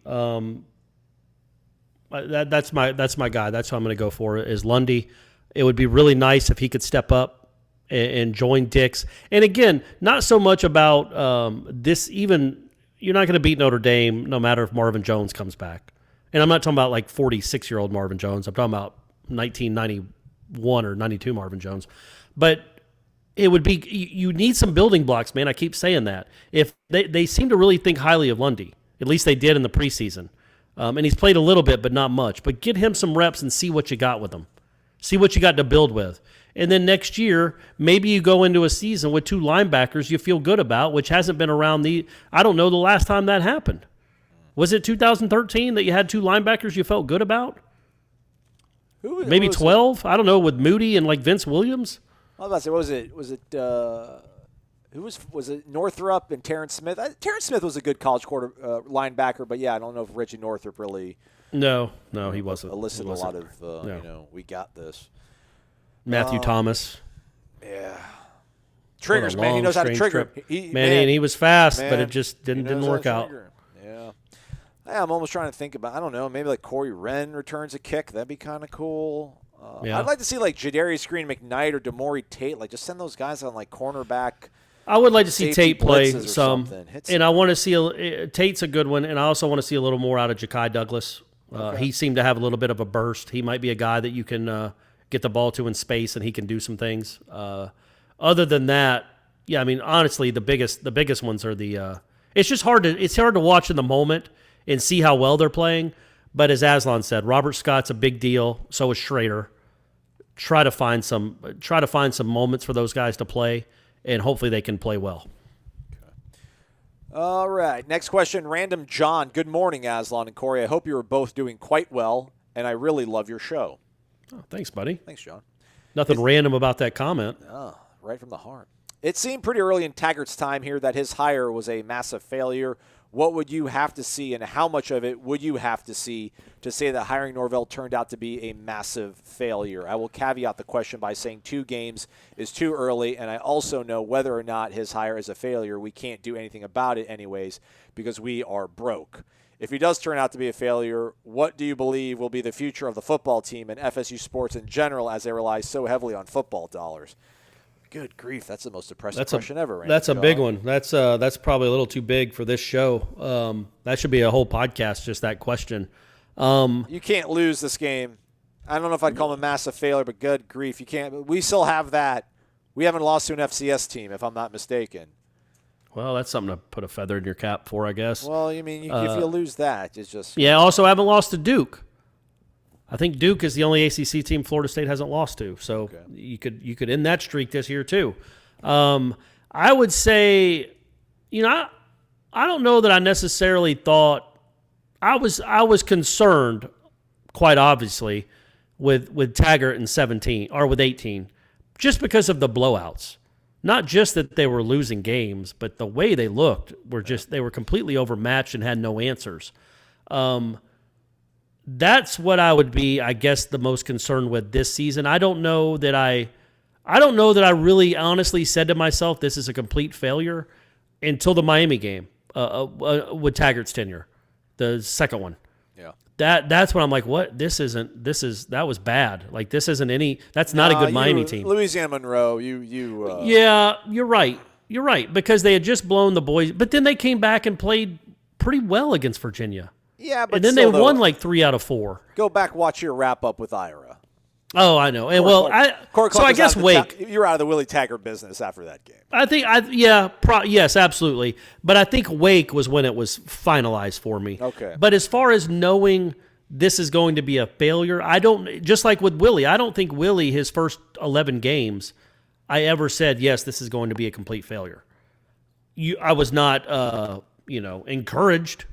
That's my guy. That's who I'm going to go for is Lundy. It would be really nice if he could step up and join Dix. And again, not so much about this even – you're not going to beat Notre Dame no matter if Marvin Jones comes back. And I'm not talking about like 46-year-old Marvin Jones. I'm talking about 1991 or 92 Marvin Jones. But it would be – you need some building blocks, man. I keep saying that. If they seem to really think highly of Lundy. At least they did in the preseason. And he's played a little bit, but not much. But get him some reps and see what you got with him. See what you got to build with. And then next year, maybe you go into a season with 2 linebackers you feel good about, which hasn't been around I don't know the last time that happened. Was it 2013 that you had 2 linebackers you felt good about? Maybe 12? I don't know, with Moody and like Vince Williams? I was about to say, what was it? Was it Northrup and Terrence Smith? Terrence Smith was a good college linebacker, but yeah, I don't know if Richie Northrup really. No, he wasn't. Elicited a lot of, we got this. Matthew Thomas. Yeah. Triggers, man. He knows how to trigger. He was fast, but it just didn't work out. Yeah. I'm almost trying to think about, I don't know, maybe like Corey Wren returns a kick. That'd be kind of cool. I'd like to see like Jadarius Green McKnight or Demore Tate. Like just send those guys on like cornerback. I would like to see Tate play some. And I want to see Tate's a good one, and I also want to see a little more out of Ja'Kai Douglas. He seemed to have a little bit of a burst. He might be a guy that you can get the ball to in space, and he can do some things. Other than that, yeah, I mean, honestly, the biggest ones are the. It's just hard to watch in the moment and see how well they're playing. But as Aslan said, Robert Scott's a big deal. So is Schrader. Try to find some moments for those guys to play, and hopefully they can play well. All right. Next question, Random John. Good morning, Aslan and Corey. I hope you are both doing quite well, and I really love your show. Oh, thanks, buddy. Thanks, John. Nothing random about that comment. Oh, right from the heart. It seemed pretty early in Taggart's time here that his hire was a massive failure. What would you have to see, and how much of it would you have to see to say that hiring Norvell turned out to be a massive failure? I will caveat the question by saying 2 games is too early, and I also know whether or not his hire is a failure, we can't do anything about it anyways because we are broke. If he does turn out to be a failure, what do you believe will be the future of the football team and FSU sports in general as they rely so heavily on football dollars? Good grief, that's the most depressing question ever. Randy. That's a big one. That's probably a little too big for this show. That should be a whole podcast, just that question. You can't lose this game. I don't know if I'd call him a massive failure, but good grief, you can't. We still have that. We haven't lost to an FCS team, if I'm not mistaken. Well, that's something to put a feather in your cap for, I guess. Well, I mean, if you lose that, it's just. Yeah, also haven't lost to Duke. I think Duke is the only ACC team Florida State hasn't lost to, so you could end that streak this year too. I would say, I don't know that I necessarily thought I was concerned, quite obviously, with Taggart in 17 or with 18, just because of the blowouts. Not just that they were losing games, but the way they looked they were completely overmatched and had no answers. That's what I would be, I guess, the most concerned with this season. I don't know that I really honestly said to myself, this is a complete failure until the Miami game with Taggart's tenure, the second one. Yeah. That's when I'm like, what? That was bad. Like, this isn't that's not a good Miami team. Louisiana Monroe, Yeah, you're right. You're right, because they had just blown the boys, but then they came back and played pretty well against Virginia. Yeah, but and then they won like 3 out of 4. Go back, watch your wrap up with Ira. Oh, I know. And I guess Wake. You're out of the Willie Taggart business after that game. I think, yes, absolutely. But I think Wake was when it was finalized for me. Okay. But as far as knowing this is going to be a failure, just like with Willie, I don't think Willie, his first 11 games, I ever said, yes, this is going to be a complete failure. I was not, encouraged.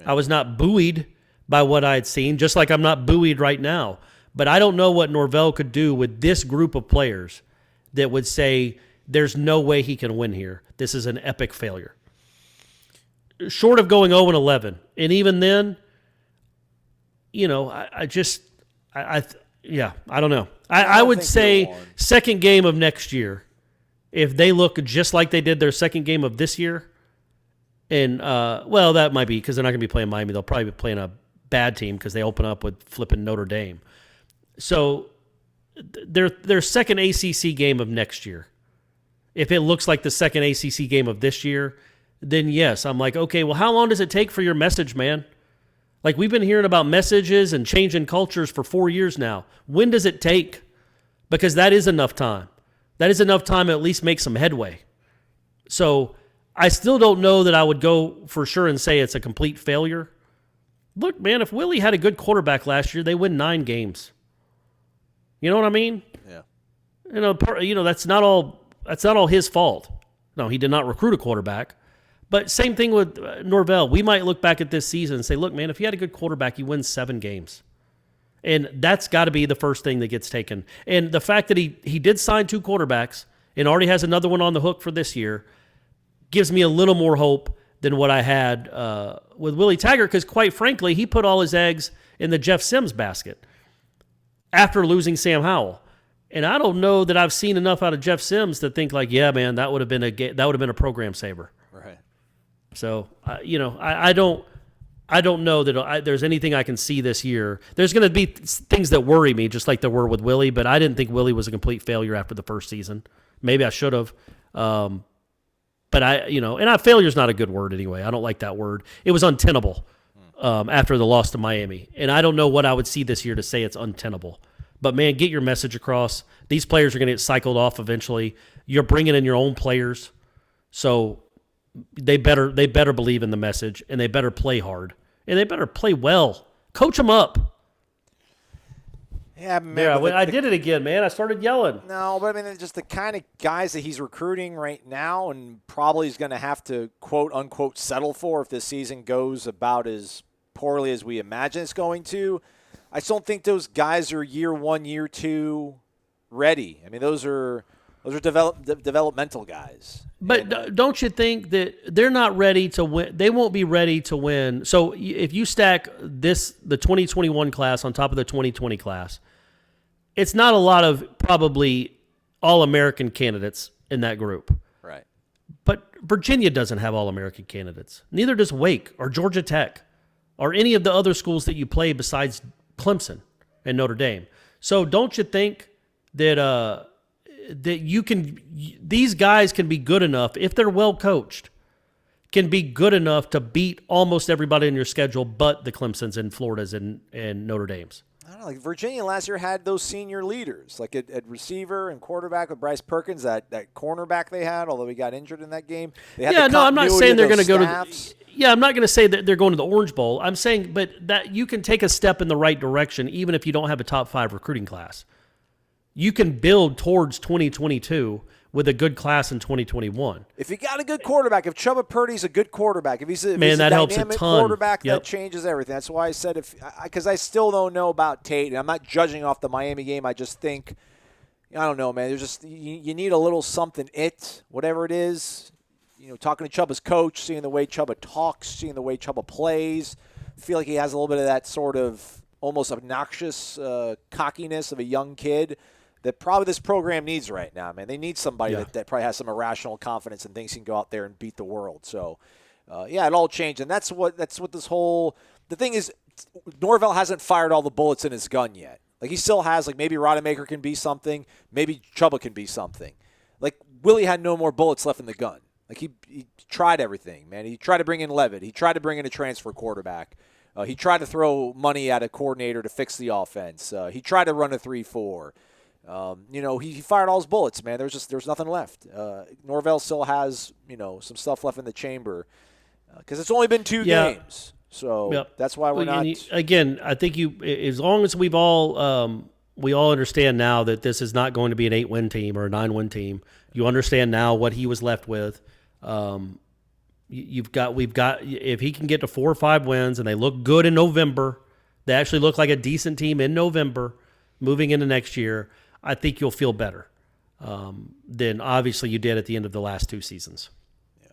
I was not buoyed by what I had seen, just like I'm not buoyed right now. But I don't know what Norvell could do with this group of players that would say there's no way he can win here. This is an epic failure. Short of going 0-11. And even then, I don't know. I would say second game of next year, if they look just like they did their second game of this year, and, that might be because they're not going to be playing Miami. They'll probably be playing a bad team because they open up with flipping Notre Dame. So their second ACC game of next year, if it looks like the second ACC game of this year, then yes, I'm like, okay, well, how long does it take for your message, man? Like, we've been hearing about messages and changing cultures for 4 years now. When does it take? Because that is enough time. That is enough time to at least make some headway. So I still don't know that I would go for sure and say it's a complete failure. Look, man, if Willie had a good quarterback last year, they win 9 games. You know what I mean? Yeah. That's not all his fault. No, he did not recruit a quarterback. But same thing with Norvell. We might look back at this season and say, look, man, if he had a good quarterback, he wins 7 games. And that's got to be the first thing that gets taken. And the fact that he did sign 2 quarterbacks and already has another one on the hook for this year gives me a little more hope than what I had with Willie Taggart, because quite frankly, he put all his eggs in the Jeff Sims basket after losing Sam Howell. And I don't know that I've seen enough out of Jeff Sims to think like, yeah, man, that would have been a program saver. Right. So I don't know that there's anything I can see this year. There's going to be things that worry me, just like there were with Willie. But I didn't think Willie was a complete failure after the first season. Maybe I should have. But failure is not a good word anyway. I don't like that word. It was untenable after the loss to Miami. And I don't know what I would see this year to say it's untenable. But, man, get your message across. These players are going to get cycled off eventually. You're bringing in your own players. So they better believe in the message, and they better play hard. And they better play well. Coach them up. Yeah, man. I did it again, man. I started yelling. No, but I mean, just the kind of guys that he's recruiting right now and probably is going to have to, quote, unquote, settle for if this season goes about as poorly as we imagine it's going to. I just don't think those guys are year 1, year 2 ready. I mean, those are developmental guys. But don't you think that they're not ready to win? They won't be ready to win. So if you stack the 2021 class on top of the 2020 class, it's not a lot of probably All-American candidates in that group. Right. But Virginia doesn't have All-American candidates. Neither does Wake or Georgia Tech or any of the other schools that you play besides Clemson and Notre Dame. So don't you think that these guys can be good enough, if they're well coached, can be good enough to beat almost everybody in your schedule but the Clemsons and Floridas and Notre Dames? I don't know. Like Virginia last year had those senior leaders, like at receiver and quarterback with Bryce Perkins, that cornerback they had, although he got injured in that game. I'm not saying they're going to go to – yeah, I'm not going to say that they're going to the Orange Bowl. I'm saying but that you can take a step in the right direction even if you don't have a top 5 recruiting class. You can build towards 2022 with a good class in 2021. If you got a good quarterback, if Chubba Purdy's a good quarterback, if he's a that helps a ton. Quarterback, that changes everything. That's why I said because I still don't know about Tate, and I'm not judging off the Miami game. I just think, I don't know, man. There's just you need a little something, whatever it is. Talking to Chubba's coach, seeing the way Chubba talks, seeing the way Chubba plays. I feel like he has a little bit of that sort of almost obnoxious cockiness of a young kid that probably this program needs right now, man. They need somebody that probably has some irrational confidence and thinks he can go out there and beat the world. So, it all changed. And that's what this whole – the thing is, Norvell hasn't fired all the bullets in his gun yet. Like, he still has, like, maybe Rodemaker can be something. Maybe Chubba can be something. Like, Willie had no more bullets left in the gun. Like, he tried everything, man. He tried to bring in Levitt. He tried to bring in a transfer quarterback. He tried to throw money at a coordinator to fix the offense. He tried to run a 3-4. He fired all his bullets, man. There's nothing left. Norvell still has, some stuff left in the chamber because it's only been 2 games. So that's why we're not. Again, I think as long as we all understand now that this is not going to be an 8-win team or a 9-win team. You understand now what he was left with. We've got. If he can get to 4 or 5 wins and they look good in November, they actually look like a decent team in November, moving into next year. I think you'll feel better than obviously you did at the end of the last 2 seasons. Yeah.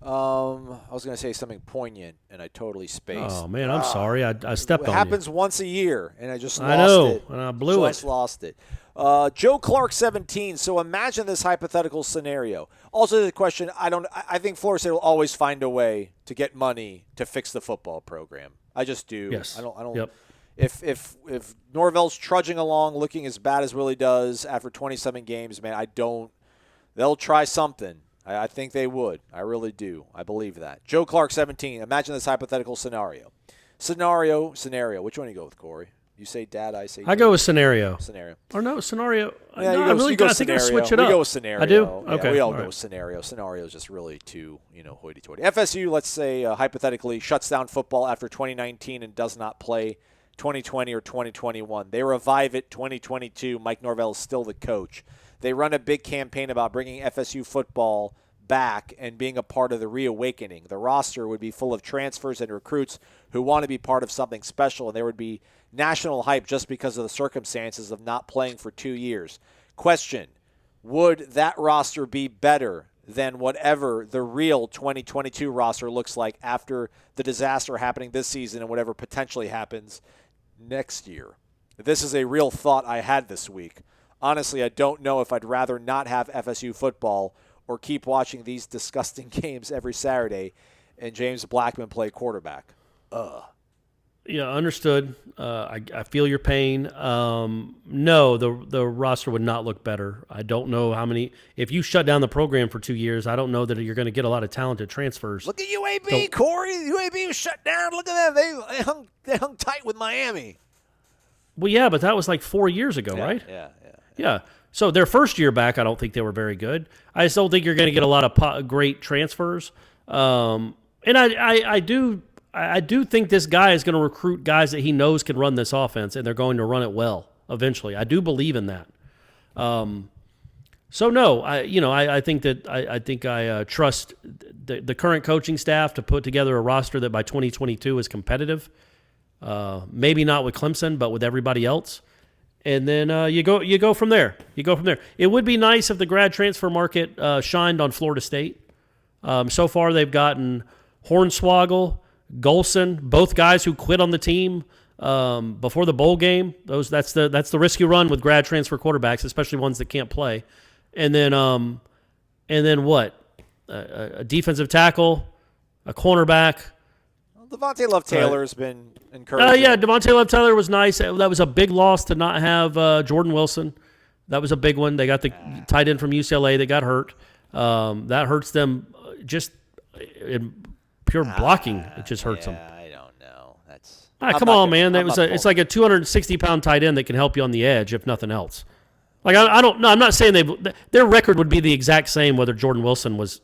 I was going to say something poignant, and I totally spaced. Oh, man, I'm sorry. I stepped on you. It happens once a year, and I just lost it. And I blew it. Just lost it. Joe Clark, 17. So imagine this hypothetical scenario. Also, the question, I think Florida State will always find a way to get money to fix the football program. I just do. Yes. I don't. Yep. If Norvell's trudging along looking as bad as Willie does after 27 games, man, They'll try something. I think they would. I really do. I believe that. Joe Clark, 17. Imagine this hypothetical scenario. Scenario. Which one do you go with, Corey? You say dad, I say dad. I go with scenario. Scenario. Or no, scenario. Yeah, no, I think I switch it up. We go with scenario. I do? Yeah, Okay. we all go with scenario. Scenario is just really too, hoity-toity. FSU, let's say, hypothetically, shuts down football after 2019 and does not play 2020 or 2021. They revive it 2022. Mike Norvell is still the coach. They run a big campaign about bringing FSU football back and being a part of the reawakening. The roster would be full of transfers and recruits who want to be part of something special, and there would be national hype just because of the circumstances of not playing for 2 years. Question, would that roster be better than whatever the real 2022 roster looks like after the disaster happening this season and whatever potentially happens next year? This is a real thought I had this week. Honestly, I don't know if I'd rather not have FSU football or keep watching these disgusting games every Saturday and James Blackman play quarterback. Yeah, understood. I feel your pain. No, the roster would not look better. I don't know how many. If you shut down the program for 2 years, I don't know that you're going to get a lot of talented transfers. Look at UAB, Corey. UAB was shut down. Look at them. They hung tight with Miami. Well, yeah, but that was like 4 years ago, right? Yeah. So their first year back, I don't think they were very good. I just don't think you're going to get a lot of great transfers. And I do think this guy is going to recruit guys that he knows can run this offense, and they're going to run it well eventually. I do believe in that. So no, I think I trust the current coaching staff to put together a roster that by 2022 is competitive. Maybe not with Clemson, but with everybody else. And then you go from there. It would be nice if the grad transfer market shined on Florida State. So far, they've gotten Hornswoggle, Golson, both guys who quit on the team before the bowl game. That's the risk you run with grad transfer quarterbacks, especially ones that can't play. And then what? A defensive tackle, a cornerback. Devontae Love Taylor's been encouraging. Yeah, Devontae Love Taylor was nice. That was a big loss to not have Jordan Wilson. That was a big one. They got the tight end from UCLA that got hurt. That hurts them just in pure blocking. It just hurts them. I don't know. That's come on, man. It's like a 260-pound tight end that can help you on the edge, if nothing else. Like I don't know. I'm not saying their record would be the exact same whether Jordan Wilson was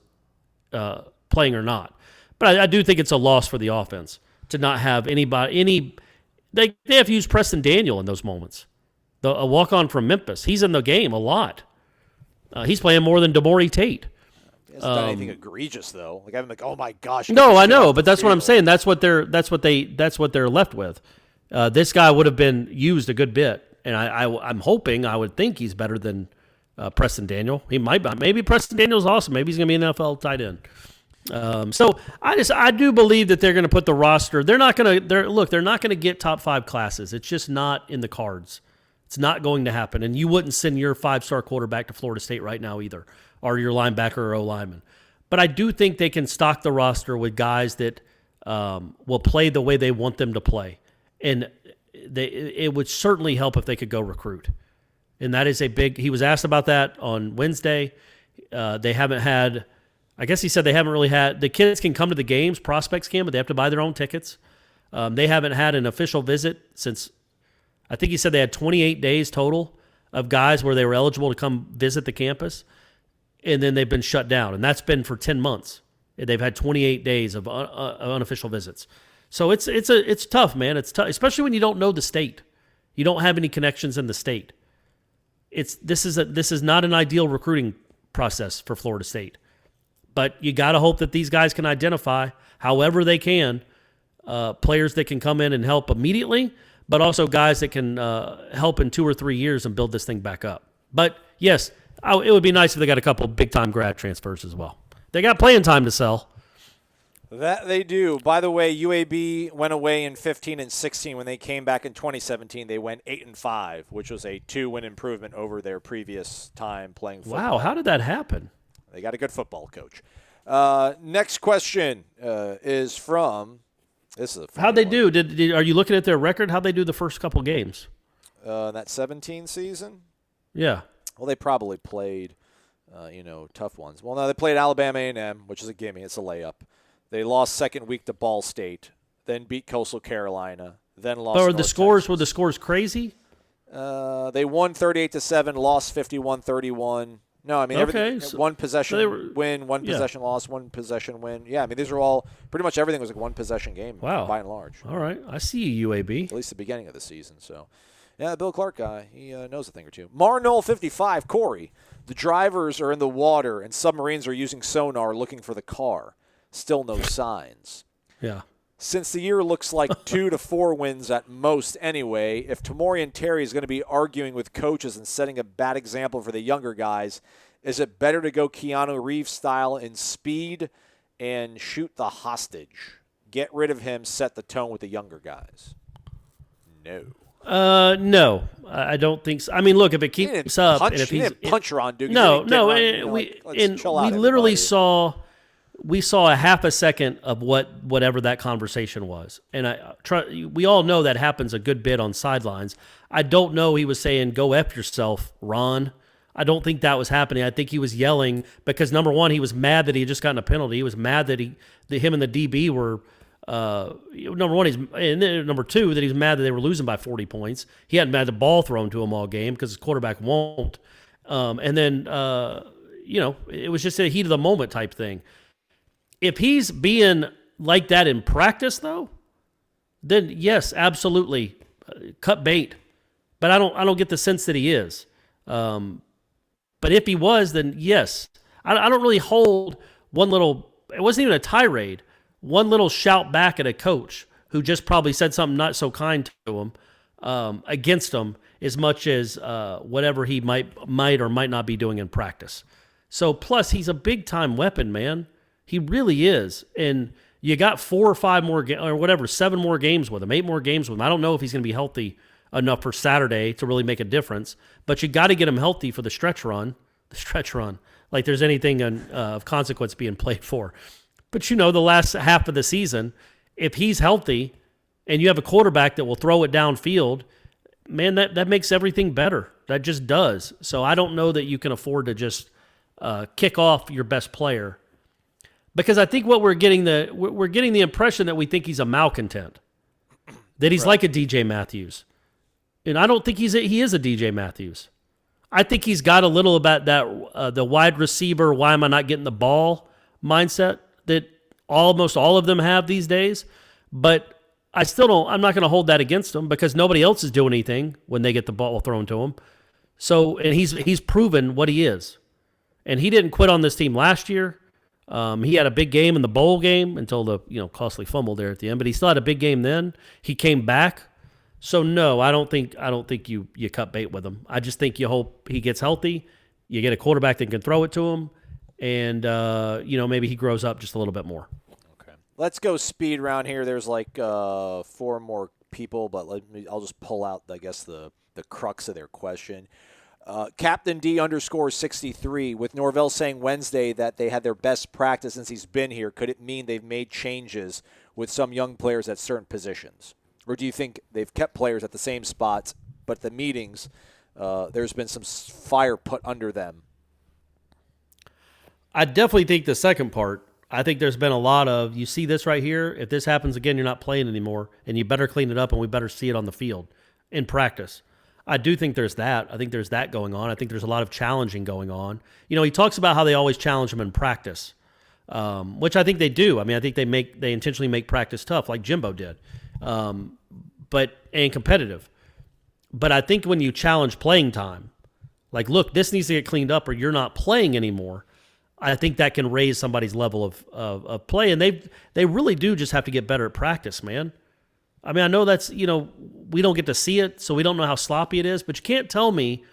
playing or not. But I do think it's a loss for the offense to not have anybody. They have to use Preston Daniel in those moments. A walk-on from Memphis. He's in the game a lot. He's playing more than DeMaury Tate. He hasn't done anything egregious though. Like I'm like, oh my gosh. No, I know, but that's what I'm saying. That's what they're left with. This guy would have been used a good bit, and I'm hoping. I would think he's better than Preston Daniel. He might be. Maybe Preston Daniel's awesome. Maybe he's going to be an NFL tight end. So I do believe that they're going to put the roster. They're not going to get top 5 classes. It's just not in the cards. It's not going to happen. And you wouldn't send your 5-star quarterback to Florida State right now either, or your linebacker or O-lineman. But I do think they can stock the roster with guys that will play the way they want them to play. And it would certainly help if they could go recruit. And that is he was asked about that on Wednesday. They haven't had, I guess he said they haven't really had, the kids can come to the games, prospects can, but they have to buy their own tickets. They haven't had an official visit since, I think he said they had 28 days total of guys where they were eligible to come visit the campus, and then they've been shut down. And that's been for 10 months. They've had 28 days of unofficial visits. So it's tough, man. It's tough, especially when you don't know the state. You don't have any connections in the state. This is not an ideal recruiting process for Florida State. But you got to hope that these guys can identify, however they can, players that can come in and help immediately, but also guys that can help in 2 or 3 years and build this thing back up. But, yes, it would be nice if they got a couple big-time grad transfers as well. They got playing time to sell. That they do. By the way, UAB went away in 15 and 16. When they came back in 2017, they went 8 and 5, which was a 2-win improvement over their previous time playing football. Wow, how did that happen? They got a good football coach. Next question is from. This is a how'd they do? Are you looking at their record? How'd they do the first couple games? That 17 season? Yeah. Well, they probably played. tough ones. Well, now they played Alabama A&M, which is a gimme. It's a layup. They lost second week to Ball State, then beat Coastal Carolina, then lost. But North Texas. were the scores crazy? They won 38-7, lost 51-31. No, I mean everything. So one possession win, one possession loss, one possession win. Yeah, I mean these are all pretty much everything was like one possession game. Wow. By and large. All right, I see you, UAB. At least the beginning of the season. So, yeah, the Bill Clark guy, he knows a thing or two. Marnell 55, Corey. The drivers are in the water and submarines are using sonar looking for the car. Still no signs. Yeah. Since the year looks like 2 to 4 wins at most anyway, if Tamori Terry is going to be arguing with coaches and setting a bad example for the younger guys, is it better to go Keanu Reeves style in speed and shoot the hostage? Get rid of him, set the tone with the younger guys. No. No, I don't think so. I mean, look, if it keeps up, and if he's punch her on, dude. We literally saw a half a second of whatever that conversation was, and we all know that happens a good bit on sidelines. I don't know. He was saying, "Go F yourself, Ron." I don't think that was happening. I think he was yelling because number one, he was mad that he had just gotten a penalty. He was mad that him and the DB were. Number one, number two, that he's mad that they were losing by 40 points. He hadn't had the ball thrown to him all game because his quarterback won't. And then, it was just a heat of the moment type thing. If he's being like that in practice, though, then yes, absolutely, cut bait. But I don't get the sense that he is. But if he was, then yes, I don't really hold one little. It wasn't even a tirade. One little shout back at a coach who just probably said something not so kind to him against him as much as whatever he might or might not be doing in practice. So plus he's a big time weapon, man. He really is. And you got 4 or 5 more or whatever, 7 more games with him, 8 more games with him. I don't know if he's going to be healthy enough for Saturday to really make a difference, but you got to get him healthy for the stretch run. Like there's anything of consequence being played for. But, the last half of the season, if he's healthy and you have a quarterback that will throw it downfield, man, that makes everything better. That just does. So I don't know that you can afford to just kick off your best player. Because I think what we're getting the impression that we think he's a malcontent, that he's like a DJ Matthews. And I don't think he is a DJ Matthews. I think he's got a little about that the wide receiver, why am I not getting the ball mindset that almost all of them have these days, but I'm not going to hold that against him because nobody else is doing anything when they get the ball thrown to him. So, and he's proven what he is. And he didn't quit on this team last year. He had a big game in the bowl game until the, costly fumble there at the end, but he still had a big game then. He came back. So no, I don't think you cut bait with him. I just think you hope he gets healthy. You get a quarterback that can throw it to him. And, maybe he grows up just a little bit more. Okay. Let's go speed round here. There's like 4 more people, but I'll just pull out, I guess, the crux of their question. Captain D _63, with Norvell saying Wednesday that they had their best practice since he's been here, could it mean they've made changes with some young players at certain positions? Or do you think they've kept players at the same spots, but the meetings, there's been some fire put under them? I definitely think the second part. I think there's been a lot of, you see this right here, if this happens again, you're not playing anymore, and you better clean it up, and we better see it on the field in practice. I do think there's that. I think there's that going on. I think there's a lot of challenging going on. He talks about how they always challenge him in practice, which I think they do. I mean, I think they intentionally make practice tough, like Jimbo did, and competitive. But I think when you challenge playing time, like, look, this needs to get cleaned up or you're not playing anymore, I think that can raise somebody's level of play. And they really do just have to get better at practice, man. I mean, I know that's, we don't get to see it, so we don't know how sloppy it is, but you can't tell me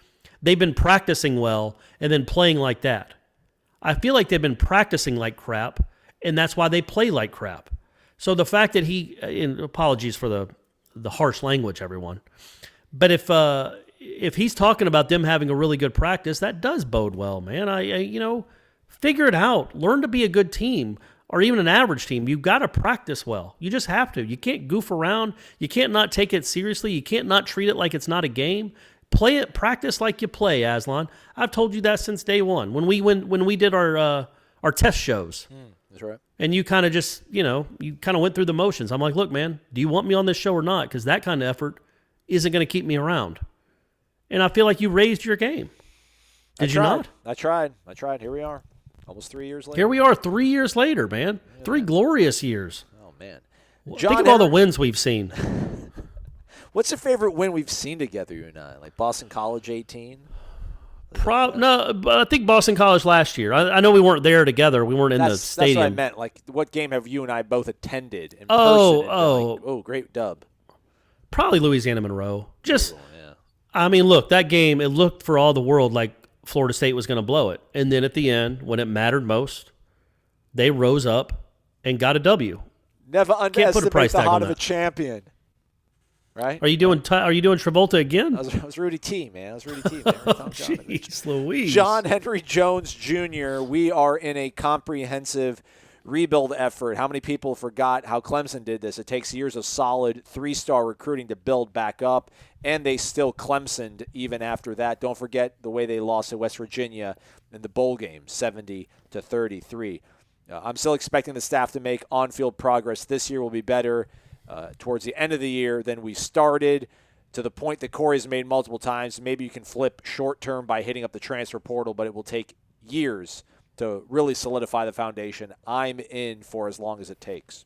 they've been practicing well and then playing like that. I feel like they've been practicing like crap, and that's why they play like crap. So the fact that and apologies for the harsh language, everyone, but if he's talking about them having a really good practice, that does bode well, man. Figure it out. Learn to be a good team or even an average team. You've got to practice well. You just have to. You can't goof around. You can't not take it seriously. You can't not treat it like it's not a game. Play it, practice like you play, Aslan. I've told you that since day one when we did our test shows. That's right. And you kind of just, you kind of went through the motions. I'm like, look, man, do you want me on this show or not? Because that kind of effort isn't going to keep me around. And I feel like you raised your game. Did you not? I tried. Here we are. Almost 3 years later. Here we are 3 years later, man. Yeah. 3 glorious years. Oh, man. Think of all the wins we've seen. What's your favorite win we've seen together, you and I? Like Boston College 18? No, but I think Boston College last year. I know we weren't there together. We weren't in the stadium. That's what I meant. Like, what game have you and I both attended in person? Great dub. Probably Louisiana Monroe. I mean, look, that game, it looked for all the world like Florida State was going to blow it. And then at the end, when it mattered most, they rose up and got a W. Never underestimate the heart of a champion. Right? Are you doing Travolta again? I was Rudy T, man. I was Rudy T. Jeez Louise. John Henry Jones Jr., we are in a comprehensive rebuild effort. How many people forgot how Clemson did this? It takes years of solid 3-star recruiting to build back up, and they still Clemsoned even after that. Don't forget the way they lost to West Virginia in the bowl game, 70-33. I'm still expecting the staff to make on-field progress. This year will be better towards the end of the year than we started, to the point that Corey's made multiple times. Maybe you can flip short-term by hitting up the transfer portal, but it will take years to really solidify the foundation. I'm in for as long as it takes.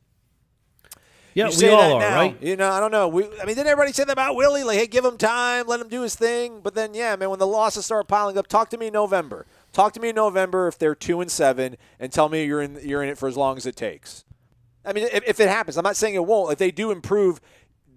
Yeah, we all are, now, right? I don't know. Didn't everybody say that about Willie? Like, hey, give him time, let him do his thing. But then, yeah, man, when the losses start piling up, talk to me in November. Talk to me in November if they're 2-7, and tell me you're in it for as long as it takes. I mean, if it happens, I'm not saying it won't. If they do improve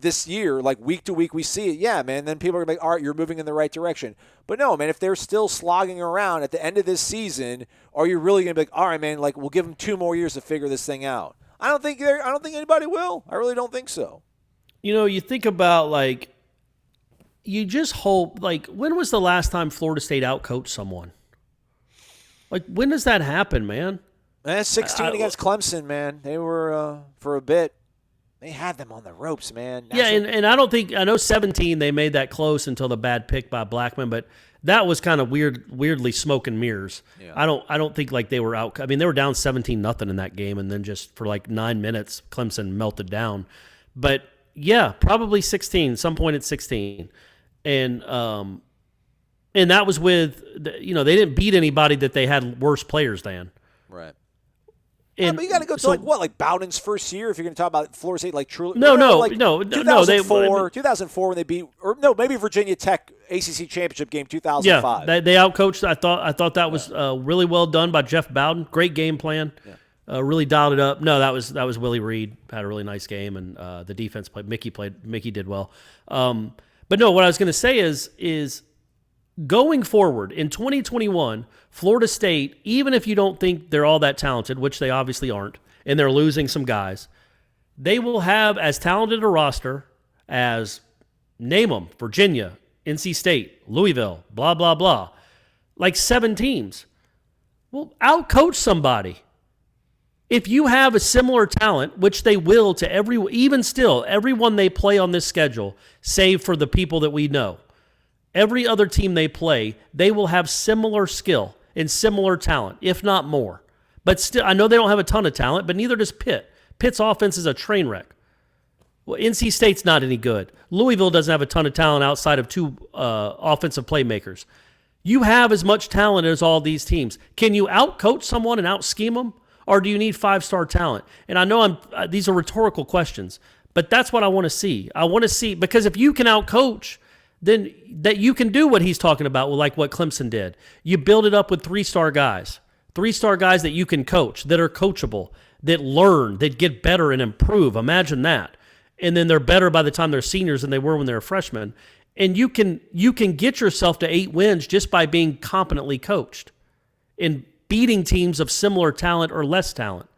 this year, like week to week, we see it, yeah, man, then people are like, all right, you're moving in the right direction. But no, man, if they're still slogging around at the end of this season, are you really going to be like, all right, man, like we'll give them 2 more years to figure this thing out? I don't think anybody will. I really don't think so. You think about, like, you just hope, like, when was the last time Florida State outcoached someone? Like, when does that happen, man? 16 against Clemson, man. They were, for a bit, they had them on the ropes, man. And I know 17 they made that close until the bad pick by Blackman, but that was kind of weirdly smoke and mirrors. Yeah. I don't think like they were out. I mean, they were down 17-0 in that game, and then just for like 9 minutes, Clemson melted down. But yeah, probably 16, some point at 16. And that was with, they didn't beat anybody that they had worse players than. Right. But you got to go to like Bowden's first year if you're going to talk about Florida State, like truly. No. 2004 when they beat, or no, maybe Virginia Tech ACC championship game 2005. Yeah, they outcoached. I thought that was really well done by Jeff Bowden. Great game plan. Yeah. Really dialed it up. No, that was Willie Reed, had a really nice game, and the defense played. Mickey did well. But no, what I was going to say is going forward in 2021, Florida State, even if you don't think they're all that talented, which they obviously aren't, and they're losing some guys, they will have as talented a roster as, name them, Virginia, NC State, Louisville, blah, blah, blah, like 7 teams. Well, outcoach somebody. If you have a similar talent, which they will to everyone they play on this schedule, save for the people that we know, every other team they play, they will have similar skill and similar talent, if not more. But still, I know they don't have a ton of talent, but neither does Pitt. Pitt's offense is a train wreck. Well, NC State's not any good. Louisville doesn't have a ton of talent outside of 2 offensive playmakers. You have as much talent as all these teams. Can you outcoach someone and out-scheme them, or do you need 5-star talent? And I know these are rhetorical questions, but that's what I want to see. I want to see, because if you can outcoach, then that you can do what he's talking about, like what Clemson did. You build it up with 3-star guys. 3-star guys that you can coach, that are coachable, that learn, that get better and improve. Imagine that. And then they're better by the time they're seniors than they were when they were freshmen. And you can get yourself to 8 wins just by being competently coached and beating teams of similar talent or less talent.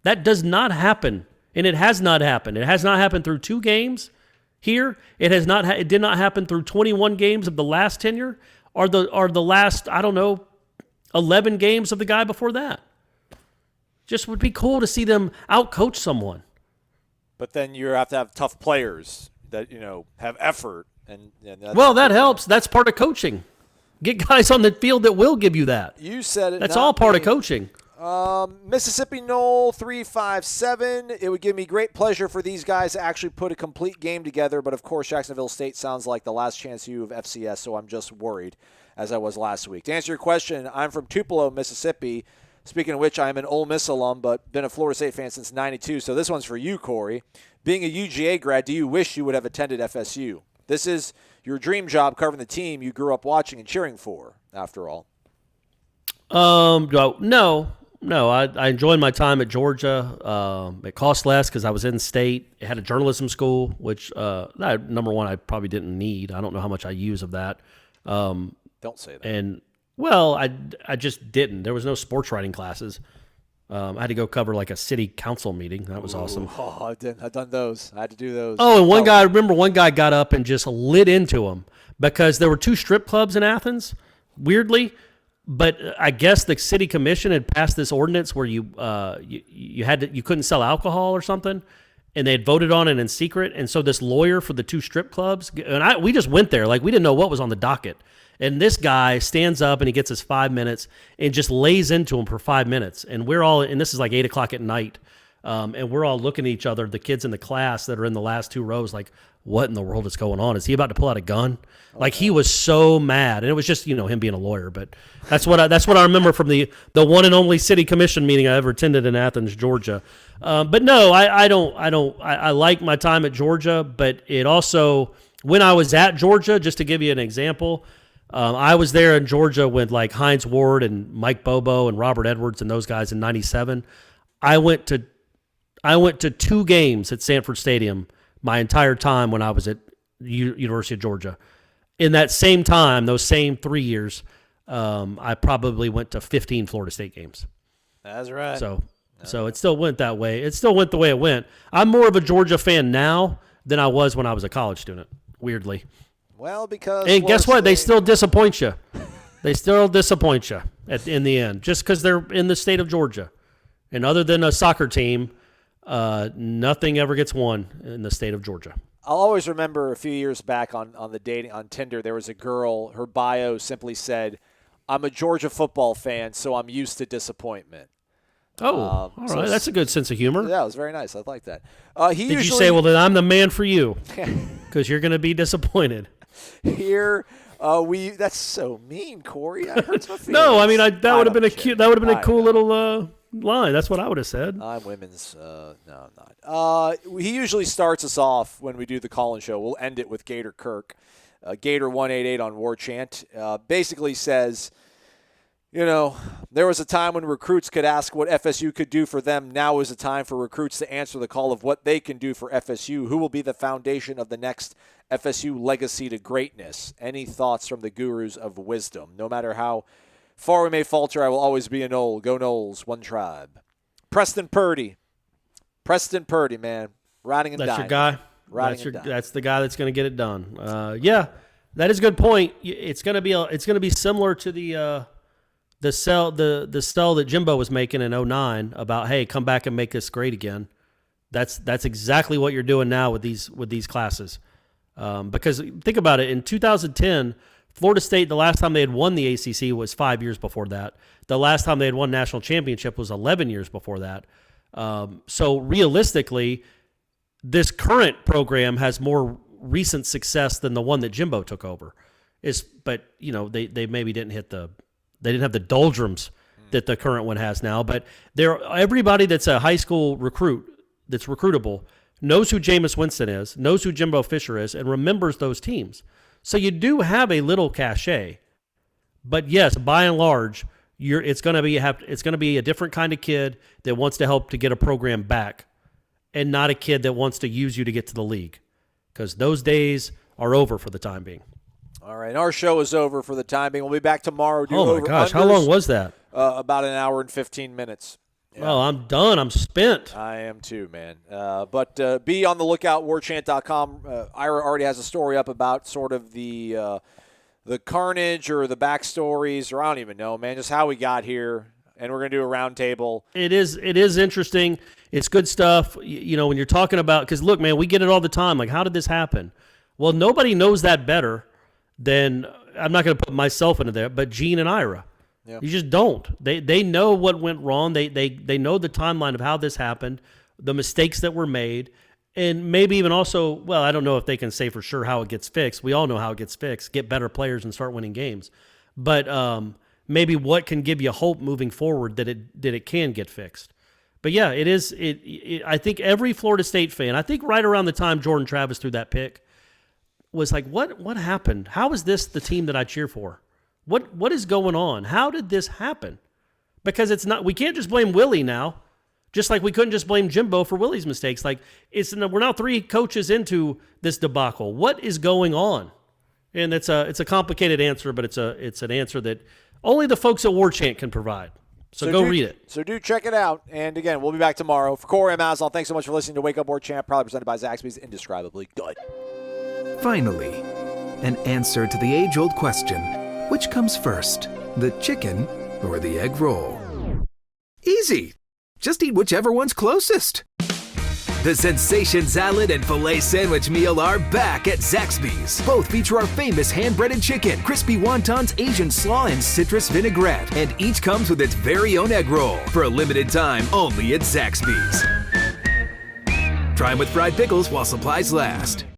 That does not happen, and it has not happened. It has not happened through 2 games. Here, it has not. It did not happen through 21 games of the last tenure, or the last 11 games of the guy before that. Just would be cool to see them outcoach someone. But then you have to have tough players that have effort, And well, that helps. That's part of coaching. Get guys on the field that will give you that. You said it. That's all part of coaching. Mississippi Knoll 357. It would give me great pleasure for these guys to actually put a complete game together, but of course Jacksonville State sounds like the last chance U of FCS, so I'm just worried, as I was last week. To answer your question, I'm from Tupelo, Mississippi. Speaking of which, I'm an Ole Miss alum, but been a Florida State fan since '92. So this one's for you, Corey. Being a UGA grad, do you wish you would have attended FSU? This is your dream job covering the team you grew up watching and cheering for, after all. No. I enjoyed my time at Georgia. It cost less because I was in state. It had a journalism school, which, number one, I probably didn't need. I don't know how much I use of that. Don't say that. And, well, I just didn't. There was no sports writing classes. I had to go cover like a city council meeting. That was awesome. Oh, I've done those. I had to do those. Oh, and I remember one guy got up and just lit into him because there were 2 strip clubs in Athens, weirdly. But I guess the city commission had passed this ordinance where you couldn't sell alcohol or something, and they had voted on it in secret. And so this lawyer for the 2 strip clubs, and we just went there like we didn't know what was on the docket. And this guy stands up and he gets his 5 minutes and just lays into him for 5 minutes. And this is like 8:00 at night. And we're all looking at each other, the kids in the class that are in the last 2 rows, like, what in the world is going on? Is he about to pull out a gun? Like, he was so mad. And it was just, him being a lawyer. But that's what I remember from the one and only city commission meeting I ever attended in Athens, Georgia. But no, I like my time at Georgia, but it also, when I was at Georgia, just to give you an example, I was there in Georgia with like Hines Ward and Mike Bobo and Robert Edwards and those guys in '97. I went to 2 games at Sanford Stadium my entire time when I was at University of Georgia. In that same time, those same 3 years, I probably went to 15 Florida State games. That's right. So it still went that way. It still went the way it went. I'm more of a Georgia fan now than I was when I was a college student, weirdly. Well, because... And guess what? They still disappoint you. They still disappoint you in the end, just because they're in the state of Georgia. And other than a soccer team, nothing ever gets won in the state of Georgia. I'll always remember a few years back on the dating on Tinder, there was a girl, her bio simply said, "I'm a Georgia football fan, so I'm used to disappointment." Oh, all right. That's a good sense of humor. Yeah, it was very nice. I like that. Did you say, well, then I'm the man for you because you're going to be disappointed? Here, that's so mean, Corey. I hurt my feelings. No, I mean that would have been a cool little line. That's what I would have said. I'm women's. No, I'm not. He usually starts us off when we do the call-in show. We'll end it with Gator Kirk. Gator 188 on Warchant basically says, there was a time when recruits could ask what FSU could do for them. Now is the time for recruits to answer the call of what they can do for FSU. Who will be the foundation of the next FSU legacy to greatness? Any thoughts from the gurus of wisdom? No matter how far we may falter, I will always be a Knoll. Go Knowles, one tribe. Preston Purdy, man. Riding and That's dying. your guy? That's the guy that's going to get it done. Yeah, that is a good point. It's going to be similar to the sell that Jimbo was making in 2009 about, hey, come back and make this great again. That's exactly what you're doing now with these classes. Because think about it, in 2010, Florida State, the last time they had won the ACC was 5 years before that. The last time they had won national championship was 11 years before that. So realistically, this current program has more recent success than the one that Jimbo took over. But they maybe didn't have the doldrums that the current one has now. But everybody that's a high school recruit that's recruitable knows who Jameis Winston is, knows who Jimbo Fisher is, and remembers those teams. So you do have a little cachet. But yes, by and large, it's going to be a different kind of kid that wants to help to get a program back, and not a kid that wants to use you to get to the league, because those days are over for the time being. All right, our show is over for the time being. We'll be back tomorrow. Oh my gosh, how long was that? About an hour and 15 minutes. Yeah. Oh, I'm done. I'm spent. I am too, man. But be on the lookout, warchant.com. Ira already has a story up about sort of the carnage or the backstories, or I don't even know, man, just how we got here. And we're going to do a roundtable. It is interesting. It's good stuff. When you're talking about, because look, man, we get it all the time. Like, how did this happen? Well, nobody knows that better than, I'm not going to put myself into there, but Gene and Ira. Yeah. You just don't. They know what went wrong. They know the timeline of how this happened, the mistakes that were made, and maybe even also, well, I don't know if they can say for sure how it gets fixed. We all know how it gets fixed. Get better players and start winning games. But maybe what can give you hope moving forward that it can get fixed. But yeah, it is. I think every Florida State fan, I think right around the time Jordan Travis threw that pick, was like, what happened? How is this the team that I cheer for? What is going on? How did this happen? Because it's not. We can't just blame Willie now, just like we couldn't just blame Jimbo for Willie's mistakes. Like we're now 3 coaches into this debacle. What is going on? And it's a complicated answer, but it's an answer that only the folks at Warchant can provide. So go read it. So do check it out. And again, we'll be back tomorrow. For Corey and Mazal, thanks so much for listening to Wake Up Warchant, proudly presented by Zaxby's. Indescribably good. Finally, an answer to the age-old question, which comes first, the chicken or the egg roll? Easy. Just eat whichever one's closest. The Sensation Salad and Filet Sandwich Meal are back at Zaxby's. Both feature our famous hand-breaded chicken, crispy wontons, Asian slaw, and citrus vinaigrette. And each comes with its very own egg roll for a limited time only at Zaxby's. Try them with fried pickles while supplies last.